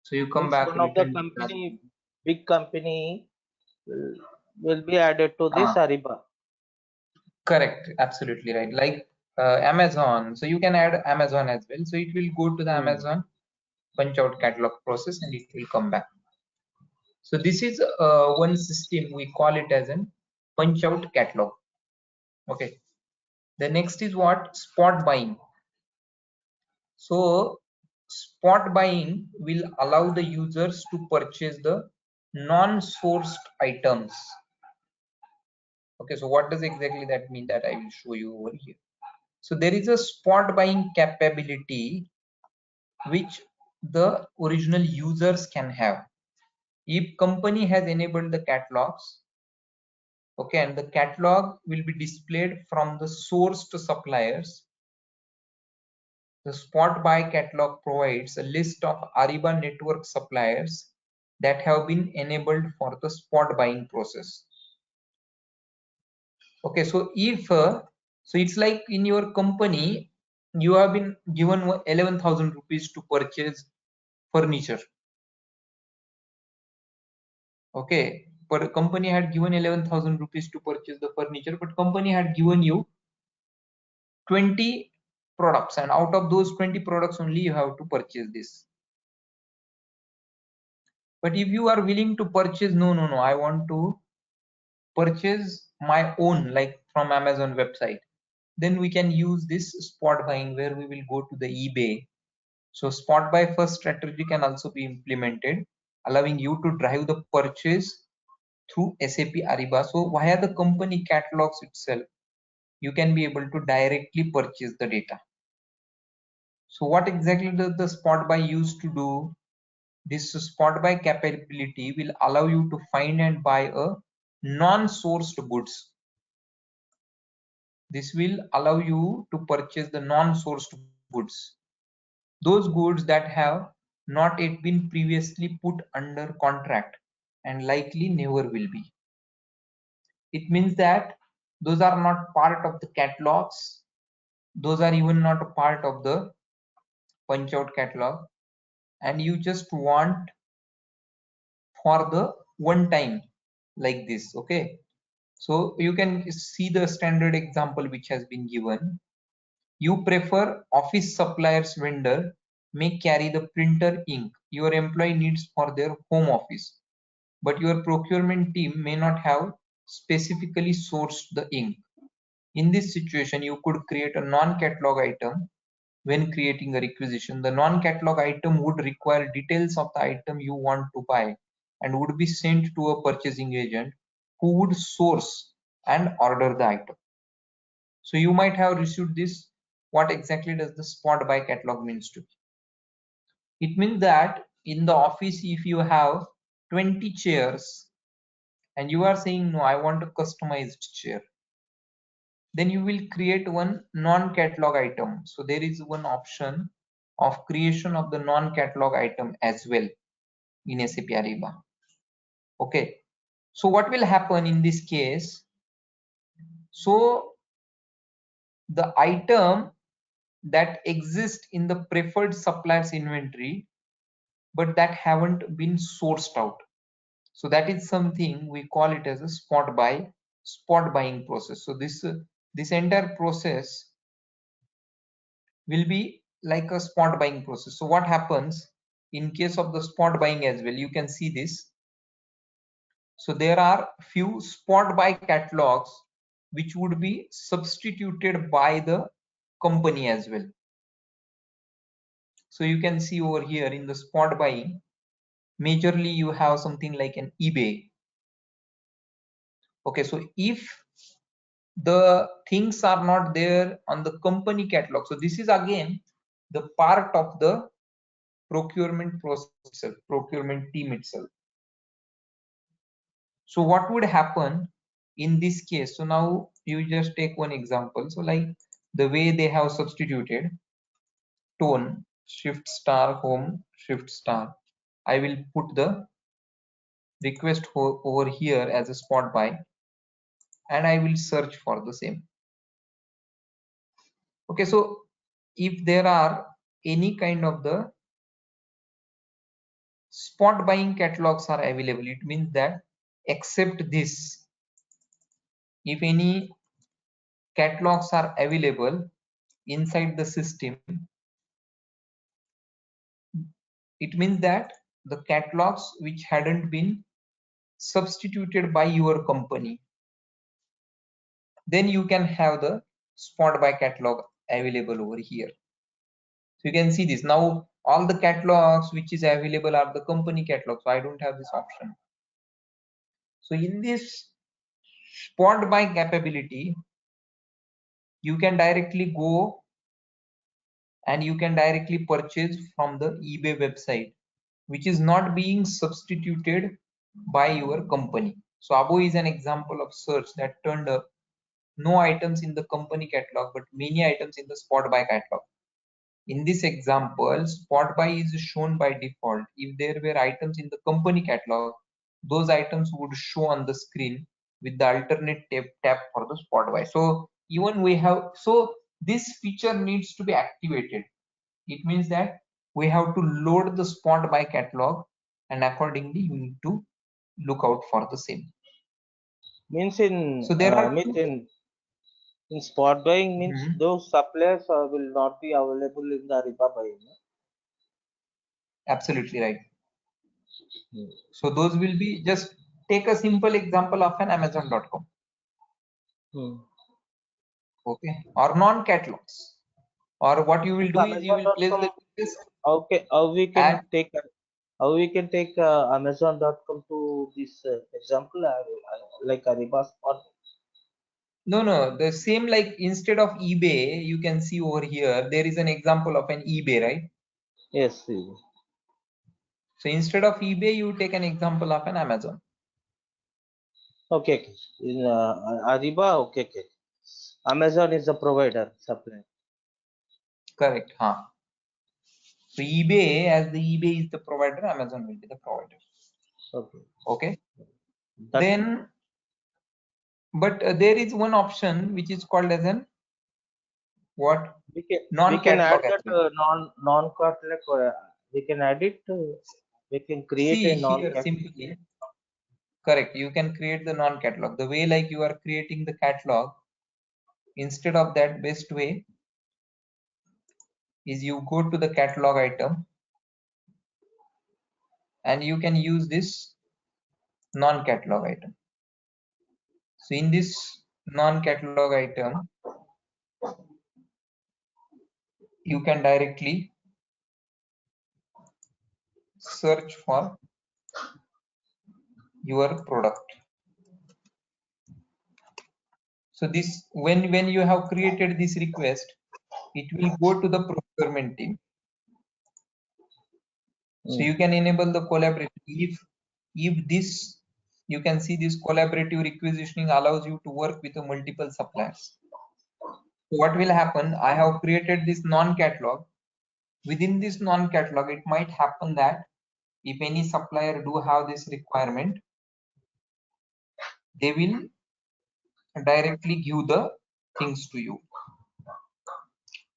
[SPEAKER 4] So you come
[SPEAKER 2] Means
[SPEAKER 4] back
[SPEAKER 2] one
[SPEAKER 4] a
[SPEAKER 2] of the
[SPEAKER 4] little
[SPEAKER 2] company, big company will be added to this Ariba.
[SPEAKER 4] correct, absolutely right. Like Amazon, so you can add Amazon as well. So it will go to the Amazon punch out catalog process and it will come back. So this is one system, we call it as an punch out catalog. Okay. The next is what? Spot buying. So spot buying will allow the users to purchase the non-sourced items. Okay, so what does exactly that mean? That I will show you over here. So there is a spot buying capability which the original users can have. If company has enabled the catalogs, okay, and the catalog will be displayed from the sourced suppliers. The spot buy catalog provides a list of Ariba network suppliers that have been enabled for the spot buying process. Okay, so if so it's like in your company you have been given 11,000 rupees to purchase furniture. Okay, but company had given 11,000 rupees to purchase the furniture, but company had given you 20 products, and out of those 20 products only you have to purchase this. But if you are willing to purchase, no, I want to purchase my own, like from Amazon website, then we can use this spot buying where we will go to the eBay. So spot buy first strategy can also be implemented, allowing you to drive the purchase through SAP Ariba. So via the company catalogs itself, you can be able to directly purchase the data. So what exactly does the spot buy use to do? This spot buy capability will allow you to find and buy a non-sourced goods. This will allow you to purchase the non-sourced goods. Those goods that have not yet been previously put under contract and likely never will be. It means that those are not part of the catalogs. Those are even not a part of the punch-out catalog, and you just want for the one time like this. Okay, so you can see the standard example which has been given. You prefer office suppliers vendor may carry the printer ink your employee needs for their home office, but your procurement team may not have specifically sourced the ink. In this situation, you could create a non-catalog item. When creating a requisition, the non-catalog item would require details of the item you want to buy and would be sent to a purchasing agent who would source and order the item. So you might have received this. What exactly does the spot buy catalog means to be? It means that in the office, if you have 20 chairs and you are saying, no, I want a customized chair, then you will create one non-catalog item. So there is one option of creation of the non-catalog item as well in SAP Ariba. Okay, so what will happen in this case? So the item that exists in the preferred suppliers inventory, but that haven't been sourced out. So that is something we call it as a spot buying process. So this entire process will be like a spot buying process. So what happens in case of the spot buying as well? You can see this. So there are few spot buy catalogs which would be substituted by the company as well. So you can see over here in the spot buying, majorly you have something like an eBay. Okay, so if the things are not there on the company catalog, so this is again the part of the procurement process itself, procurement team itself. So what would happen in this case? So now you just take one example. So like the way they have substituted tone shift star home shift star, I will put the request over here as a spot buy and I will search for the same. Okay, so if there are any kind of the spot buying catalogs are available, it means that except this, if any catalogs are available inside the system, it means that the catalogs which hadn't been substituted by your company, then you can have the spot buy catalog available over here. So you can see this. Now all the catalogs which is available are the company catalog, so I don't have this option. So in this spot buy capability, you can directly go and you can directly purchase from the eBay website, which is not being substituted by your company. So above is an example of search that turned up no items in the company catalog, but many items in the spot buy catalog. In this example, spot buy is shown by default. If there were items in the company catalog, those items would show on the screen with the alternate tab for the spot buy. So even we have, so this feature needs to be activated. It means that we have to load the spot buy catalog and accordingly you need to look out for the same.
[SPEAKER 2] Means in
[SPEAKER 4] So there are
[SPEAKER 2] in spot buying means those suppliers will not be available in the Ariba buying.
[SPEAKER 4] absolutely right. So those will be, just take a simple example of an Amazon.com. Okay, or non-catalogs. Or what you will do is you will place the request.
[SPEAKER 2] Okay, how we
[SPEAKER 4] And
[SPEAKER 2] can take Amazon.com to this example like Ariba spot.
[SPEAKER 4] no, the same, like instead of eBay, you can see over here there is an example of an eBay, right?
[SPEAKER 2] Yes.
[SPEAKER 4] So instead of eBay, you take an example of an Amazon.
[SPEAKER 2] Okay. In Ariba, okay. Amazon is the provider, supplier.
[SPEAKER 4] Correct. Huh. So eBay, as the eBay is the provider, Amazon will be the provider.
[SPEAKER 2] Okay.
[SPEAKER 4] Okay.
[SPEAKER 2] That's
[SPEAKER 4] Then, but there is one option which is called as an what?
[SPEAKER 2] we can
[SPEAKER 4] Non-catalog
[SPEAKER 2] add that
[SPEAKER 4] as well.
[SPEAKER 2] non catalog. We can add it. We can create
[SPEAKER 4] See
[SPEAKER 2] a non
[SPEAKER 4] here
[SPEAKER 2] catalog.
[SPEAKER 4] simply. Correct. You can create the non-catalog. The way like you are creating the catalog, instead of that, best way is you go to the catalog item and you can use this non-catalog item. So in this non-catalog item, you can directly search for your product. So this when you have created this request, it will go to the procurement team. So you can enable the collaborative. If this, you can see this collaborative requisitioning allows you to work with multiple suppliers. So what will happen? I have created this non-catalog. Within this non-catalog, it might happen that if any supplier do have this requirement, they will directly give the things to you.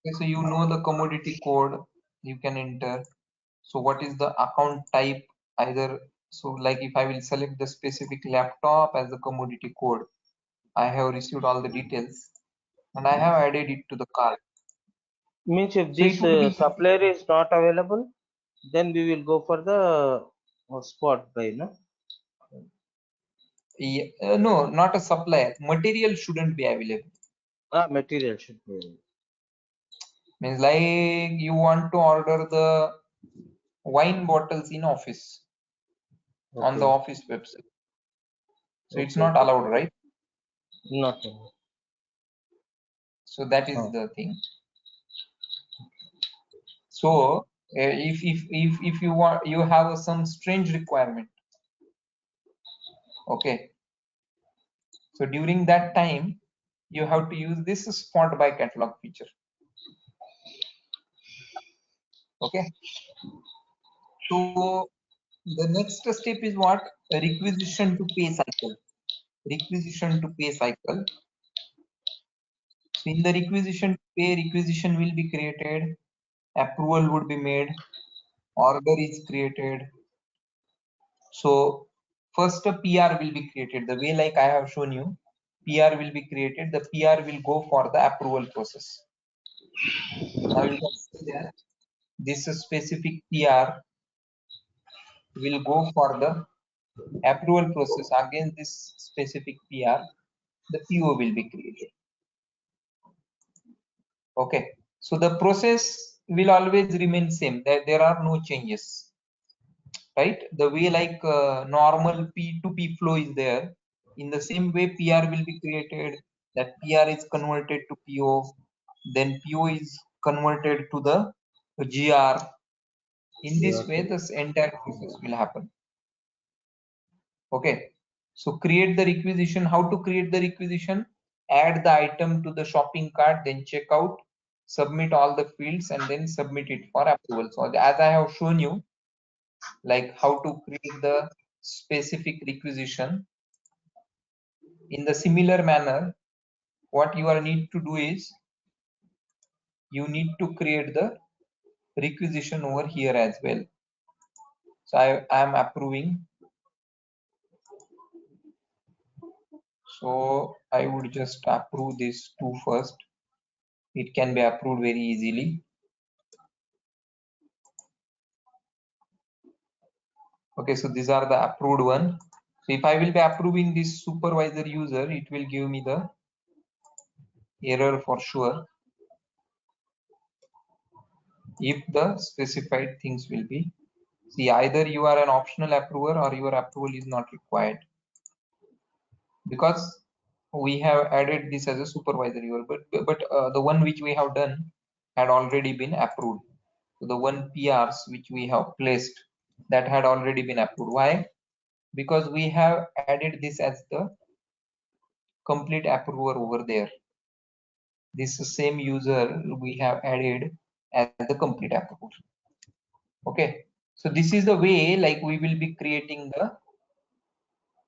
[SPEAKER 4] Okay, so you know the commodity code, you can enter. So what is the account type? Either, so like if I will select the specific laptop as the commodity code, I have received all the details and I have added it to the cart.
[SPEAKER 2] Means if
[SPEAKER 4] So
[SPEAKER 2] this
[SPEAKER 4] it would be
[SPEAKER 2] supplier is not available, then we will go for the spot buy, no?
[SPEAKER 4] no, not a supplier. Material shouldn't be available.
[SPEAKER 2] Material should be available.
[SPEAKER 4] Means like you want to order the wine bottles in office on the
[SPEAKER 2] Okay.
[SPEAKER 4] office website. So it's
[SPEAKER 2] Okay,
[SPEAKER 4] not
[SPEAKER 2] okay.
[SPEAKER 4] allowed, right?
[SPEAKER 2] Not.
[SPEAKER 4] So that is the thing. So if you want, you have some strange requirement. Okay. So during that time, you have to use this spot by catalog feature. Okay. So the next step is what? A requisition to pay cycle. Requisition to pay cycle. So in the requisition to pay, requisition will be created, approval would be made, order is created. So first a PR will be created. The way like I have shown you, PR will be created. The PR will go for the approval process. Now you can see that this specific PR will go for the approval process. Against this specific PR, the PO will be created. Okay. So the process will always remain same. There are no changes, right? The way like normal P2P flow is there. In the same way, PR will be created. That PR is converted to PO. Then PO is converted to the GR. In this way, this entire process will happen. Okay. So create the requisition. How to create the requisition? Add the item to the shopping cart, then check out, submit all the fields, and then submit it for approval. So as I have shown you, like how to create the specific requisition, in the similar manner, what you are need to do is you need to create the requisition over here as well. So I am approving. So I would just approve this two first. It can be approved very easily. Okay, so these are the approved one. So if I will be approving this supervisor user, it will give me the error for sure if the specified things will be. See, either you are an optional approver or your approval is not required, because we have added this as a supervisor user, but the one which we have done had already been approved. So the one PRs which we have placed, that had already been approved. Why? Because we have added this as the complete approver over there. This same user we have added as the complete approver. Okay, so this is the way like we will be creating the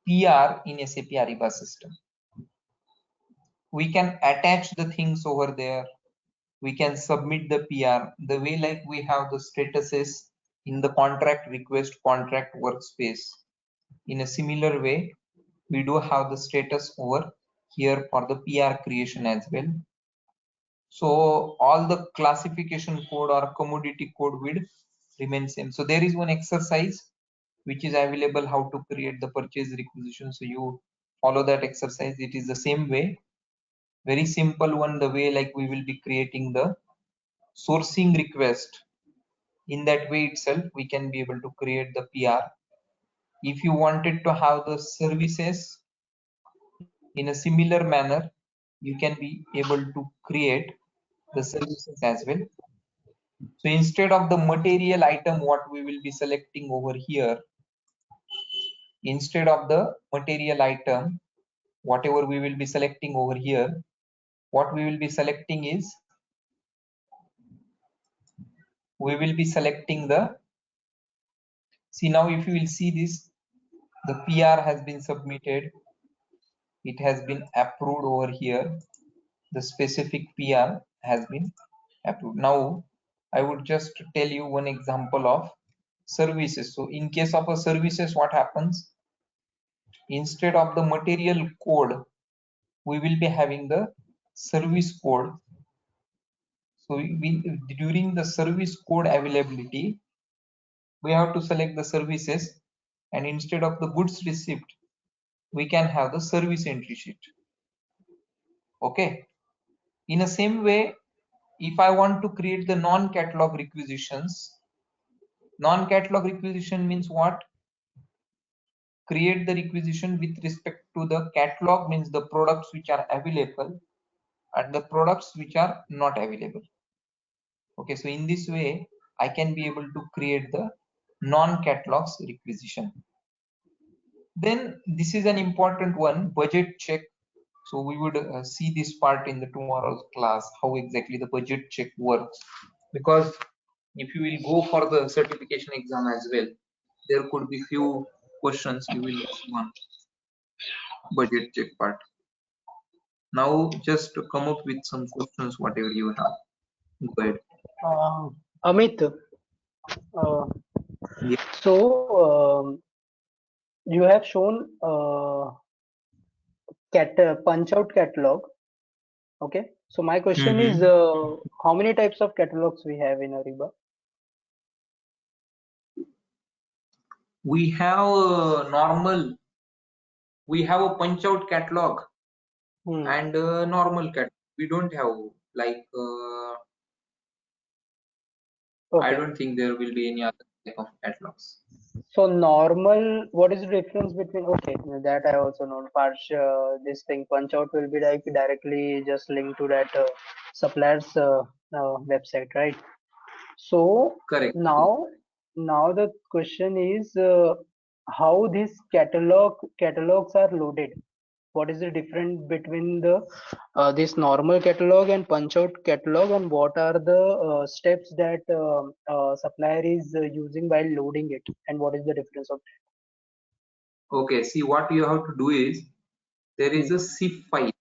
[SPEAKER 4] PR in SAP Ariba system. We can attach the things over there. We can submit the PR the way like we have the statuses in the contract request contract workspace. In a similar way, we do have the status over here for the PR creation as well. So all the classification code or commodity code will remain same. So there is one exercise which is available how to create the purchase requisition. So you follow that exercise. It is the same way, very simple one, the way like we will be creating the sourcing request. In that way itself, we can be able to create the PR. If you wanted to have the services in a similar manner, you can be able to create the services as well. So instead of the material item, what we will be selecting over here, instead of the material item, whatever we will be selecting over here, what we will be selecting is, we will be selecting the, see now if you will see this, the PR has been submitted, it has been approved over here, the specific PR has been approved. Now I would just tell you one example of services. So in case of a services, what happens, instead of the material code, we will be having the service code. So during the service code availability, we have to select the services, and instead of the goods receipt, we can have the service entry sheet. Okay. In the same way, if I want to create the non-catalog requisitions, non-catalog requisition means what? Create the requisition with respect to the catalog, means the products which are available and the products which are not available. Okay, so in this way, I can be able to create the non-catalogs requisition. Then this is an important one, budget check. So we would see this part in the tomorrow's class, how exactly the budget check works. Because if you will go for the certification exam as well, there could be few questions you will see on budget check part. Now just to come up with some questions, whatever you have. Go ahead.
[SPEAKER 3] Amit,
[SPEAKER 4] Yeah.
[SPEAKER 3] so you have shown punch out catalog. Okay, so my question is, how many types of catalogs we have in Ariba?
[SPEAKER 4] We have normal, we have a punch out catalog and normal catalog. We don't have like I
[SPEAKER 3] Okay,
[SPEAKER 4] don't think there will be any other type of catalogs.
[SPEAKER 3] so normal, what is the difference between, okay, that I also know, this thing punch out will be like directly just linked to that supplier's website, right? So
[SPEAKER 4] Correct.
[SPEAKER 3] now the question is, how these catalogs are loaded. What is the difference between the this normal catalog and punch out catalog, and what are the steps that supplier is using while loading it, and what is the difference of
[SPEAKER 4] Okay, see what you have to do is, there is a zip file.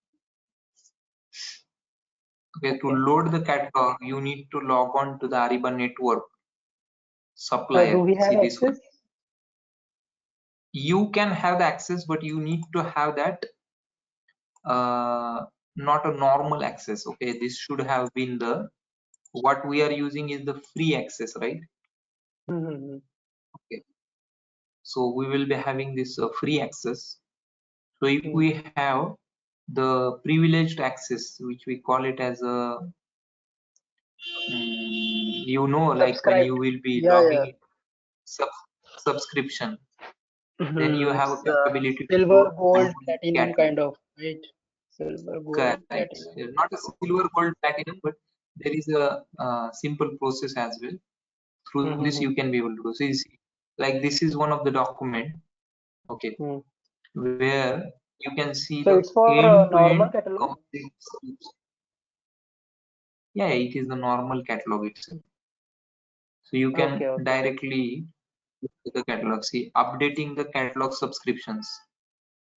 [SPEAKER 4] Okay, to
[SPEAKER 3] okay.
[SPEAKER 4] load the catalog, you need to log on to the Ariba network
[SPEAKER 3] Do
[SPEAKER 4] supplier.
[SPEAKER 3] we have
[SPEAKER 4] See this one.
[SPEAKER 3] access?
[SPEAKER 4] You can have the access, but you need to have that not a normal access. Okay, this should have been the, what we are using is the free access, right?
[SPEAKER 3] Mm-hmm.
[SPEAKER 4] Okay, so we will be having this free access. So if we have the privileged access, which we call it as a you know, like when
[SPEAKER 3] Subscribed.
[SPEAKER 4] you will be
[SPEAKER 3] Yeah,
[SPEAKER 4] logging
[SPEAKER 3] yeah.
[SPEAKER 4] in subscription, then you have a
[SPEAKER 3] It's
[SPEAKER 4] capability to
[SPEAKER 3] silver,
[SPEAKER 4] load
[SPEAKER 3] gold,
[SPEAKER 4] manually
[SPEAKER 3] platinum
[SPEAKER 4] catalog.
[SPEAKER 3] kind of, right? Silver, gold,
[SPEAKER 4] Correct.
[SPEAKER 3] platinum.
[SPEAKER 4] Not a silver, gold, platinum, but there is a simple process as well. Through this, you can be able to do. So you see, like this is one of the document, okay, where you can see
[SPEAKER 3] So
[SPEAKER 4] the
[SPEAKER 3] it's for normal
[SPEAKER 4] end-to-end
[SPEAKER 3] catalog.
[SPEAKER 4] complete. Yeah, it is the normal catalog itself. So you can
[SPEAKER 3] Okay.
[SPEAKER 4] directly look at the catalog. See, updating the catalog subscriptions.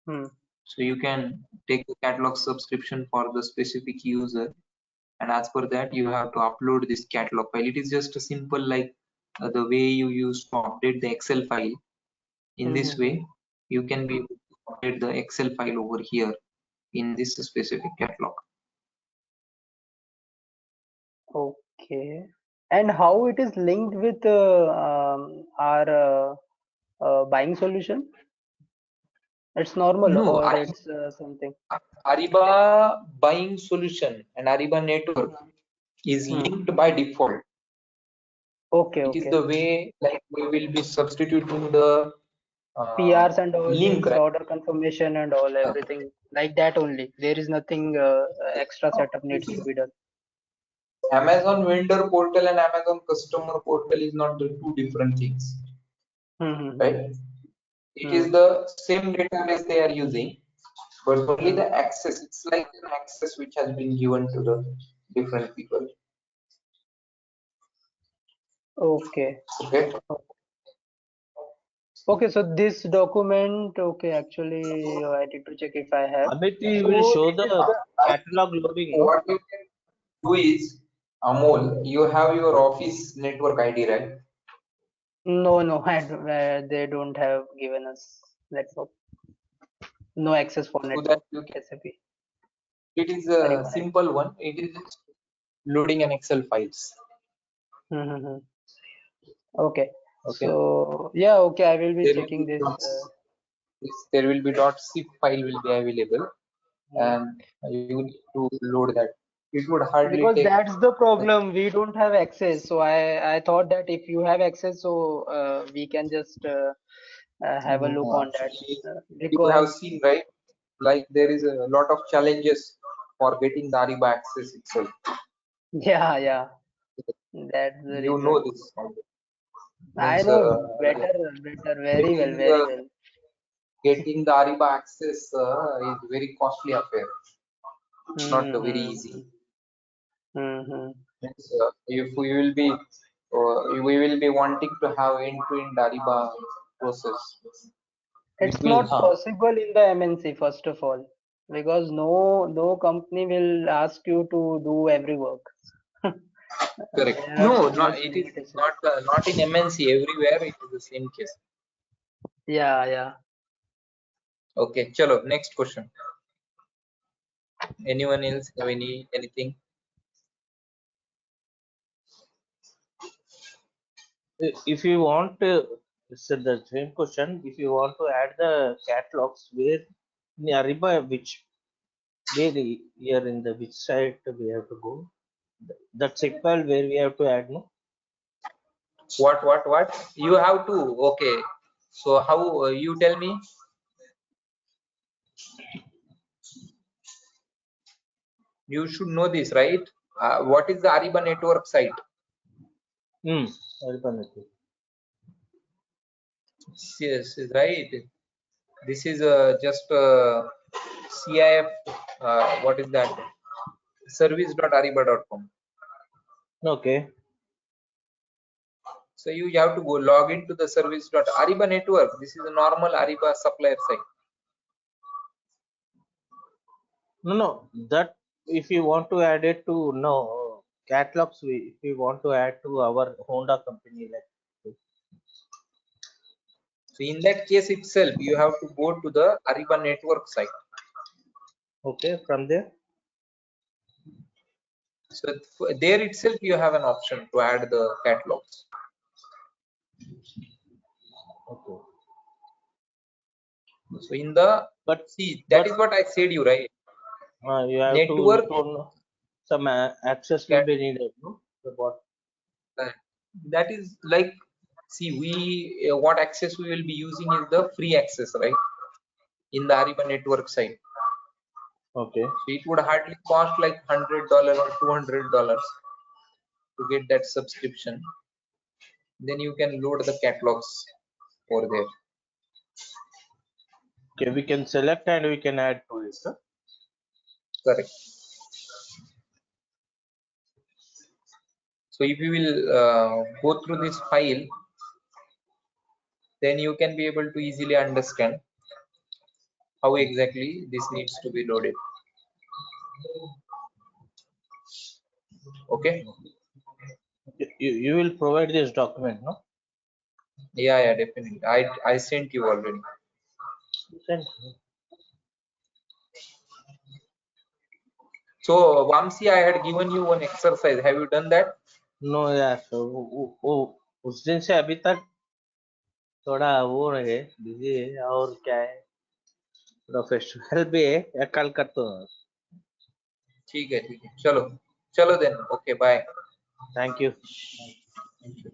[SPEAKER 3] Hmm.
[SPEAKER 4] So you can take the catalog subscription for the specific user, and as per that you have to upload this catalog file. It is just a simple like the way you used to update the Excel file. In this
[SPEAKER 3] Mm-hmm.
[SPEAKER 4] way, you can be able to update the Excel file over here in this specific catalog.
[SPEAKER 3] Okay. And how it is linked with our buying solution? It's normal
[SPEAKER 4] No,
[SPEAKER 3] or it's something?
[SPEAKER 4] Ariba buying solution and Ariba network is
[SPEAKER 3] Hmm.
[SPEAKER 4] linked by default.
[SPEAKER 3] Okay.
[SPEAKER 4] It is
[SPEAKER 3] Okay.
[SPEAKER 4] the way like we will be substituting the
[SPEAKER 3] PRs and all
[SPEAKER 4] link,
[SPEAKER 3] means
[SPEAKER 4] right?
[SPEAKER 3] order confirmation and all everything like that only. There is nothing extra setup needs to be done.
[SPEAKER 4] Amazon vendor portal and Amazon customer portal is not the two different things,
[SPEAKER 3] Mm-hmm.
[SPEAKER 4] right? It
[SPEAKER 3] Hmm.
[SPEAKER 4] is the same database they are using, but only
[SPEAKER 3] Hmm.
[SPEAKER 4] the access. It's like an access which has been given to the different people.
[SPEAKER 3] Okay.
[SPEAKER 4] Okay.
[SPEAKER 3] Okay. So this document, okay, actually I need to check if I have.
[SPEAKER 2] Amit, you will
[SPEAKER 3] So
[SPEAKER 2] show
[SPEAKER 3] this is
[SPEAKER 2] the
[SPEAKER 3] the
[SPEAKER 2] catalog loading, no?
[SPEAKER 4] What you can do is, Amol, you have your office network ID, right?
[SPEAKER 3] no, they don't have given us network. No access for
[SPEAKER 4] So that
[SPEAKER 3] network.
[SPEAKER 4] you can,
[SPEAKER 3] SAP.
[SPEAKER 4] it is a
[SPEAKER 3] Ariba network.
[SPEAKER 4] simple one. It is just loading an Excel files.
[SPEAKER 3] Mm-hmm. Okay.
[SPEAKER 4] Okay.
[SPEAKER 3] So yeah, okay, I will be
[SPEAKER 4] There will
[SPEAKER 3] checking
[SPEAKER 4] be
[SPEAKER 3] this.
[SPEAKER 4] there will be .zip file will be available,
[SPEAKER 3] Hmm.
[SPEAKER 4] and you need to load that. It would hardly
[SPEAKER 3] Because
[SPEAKER 4] take
[SPEAKER 3] that's the problem. We don't have access. So I thought that if you have access, so we can just have a look
[SPEAKER 4] no,
[SPEAKER 3] on that.
[SPEAKER 4] actually you have
[SPEAKER 3] Because
[SPEAKER 4] seen, right? Like there is a lot of challenges for getting the Ariba access itself.
[SPEAKER 3] yeah, that's the
[SPEAKER 4] You know
[SPEAKER 3] reason.
[SPEAKER 4] this
[SPEAKER 3] I
[SPEAKER 4] means
[SPEAKER 3] know
[SPEAKER 4] like
[SPEAKER 3] better, very well,
[SPEAKER 4] getting
[SPEAKER 3] very well.
[SPEAKER 4] getting the Ariba access is very costly affair. It's not very easy.
[SPEAKER 3] Mm-hmm. Mm-hmm.
[SPEAKER 4] Means, if we will be we will be wanting to have end-to-end Ariba process, it
[SPEAKER 3] It's
[SPEAKER 4] will
[SPEAKER 3] not possible in the MNC, first of all, because no company will ask you to do every work.
[SPEAKER 4] correct.
[SPEAKER 3] There are
[SPEAKER 4] No,
[SPEAKER 3] so
[SPEAKER 4] not
[SPEAKER 3] much
[SPEAKER 4] it is
[SPEAKER 3] limitations.
[SPEAKER 4] not in MNC everywhere. It is the same case.
[SPEAKER 3] Yeah.
[SPEAKER 4] Okay, chalo. Next question. Anyone else have anything?
[SPEAKER 2] If you want to, it's the same question. If you want to add the catalogs, where in Ariba, which where here in the which side we have to go? That zip file where we have to add, no?
[SPEAKER 4] What? You have to. Okay. So how you tell me? You should know this, right? What is the Ariba network site?
[SPEAKER 2] Ariba network.
[SPEAKER 4] Yes, right. This is just CIF. What is that? Service.ariba.com.
[SPEAKER 2] Okay.
[SPEAKER 4] So you have to go log into the service.ariba network. This is a normal Ariba supplier site.
[SPEAKER 2] No. That if you want to add it to no catalogs, if we want to add to our Honda company, like
[SPEAKER 4] So in that case itself, you have to go to the Ariba network site.
[SPEAKER 2] okay, from there.
[SPEAKER 4] So there itself, you have an option to add the catalogs.
[SPEAKER 2] Okay.
[SPEAKER 4] So in the
[SPEAKER 2] But
[SPEAKER 4] see, that is
[SPEAKER 2] but
[SPEAKER 4] what I said you, right?
[SPEAKER 2] you have to
[SPEAKER 4] Network
[SPEAKER 2] know some access will
[SPEAKER 4] cat
[SPEAKER 2] be needed, no? The what?
[SPEAKER 4] that is like, see, we what access we will be using is the free access, right? In the Ariba network site.
[SPEAKER 2] Okay.
[SPEAKER 4] So it would hardly cost like $100 or $200 to get that subscription. Then you can load the catalogs over there.
[SPEAKER 2] Okay, we can select and we can add to it. Huh?
[SPEAKER 4] Correct. So if you will go through this file, then you can be able to easily understand how exactly this needs to be loaded. Okay.
[SPEAKER 2] You will provide this document, no?
[SPEAKER 4] Yeah, definitely. I sent you already.
[SPEAKER 2] Send.
[SPEAKER 4] So Vamsi, I had given you one exercise. Have you done that?
[SPEAKER 2] No यार, so उस दिन से अभी तक थोड़ा वो रहे, busy है, और क्या है, थोड़ा फेस्टिवल भी है, या कल कर तो.
[SPEAKER 4] ठीक है. चलो then. Okay, bye.
[SPEAKER 2] Thank you.
[SPEAKER 4] Thank you.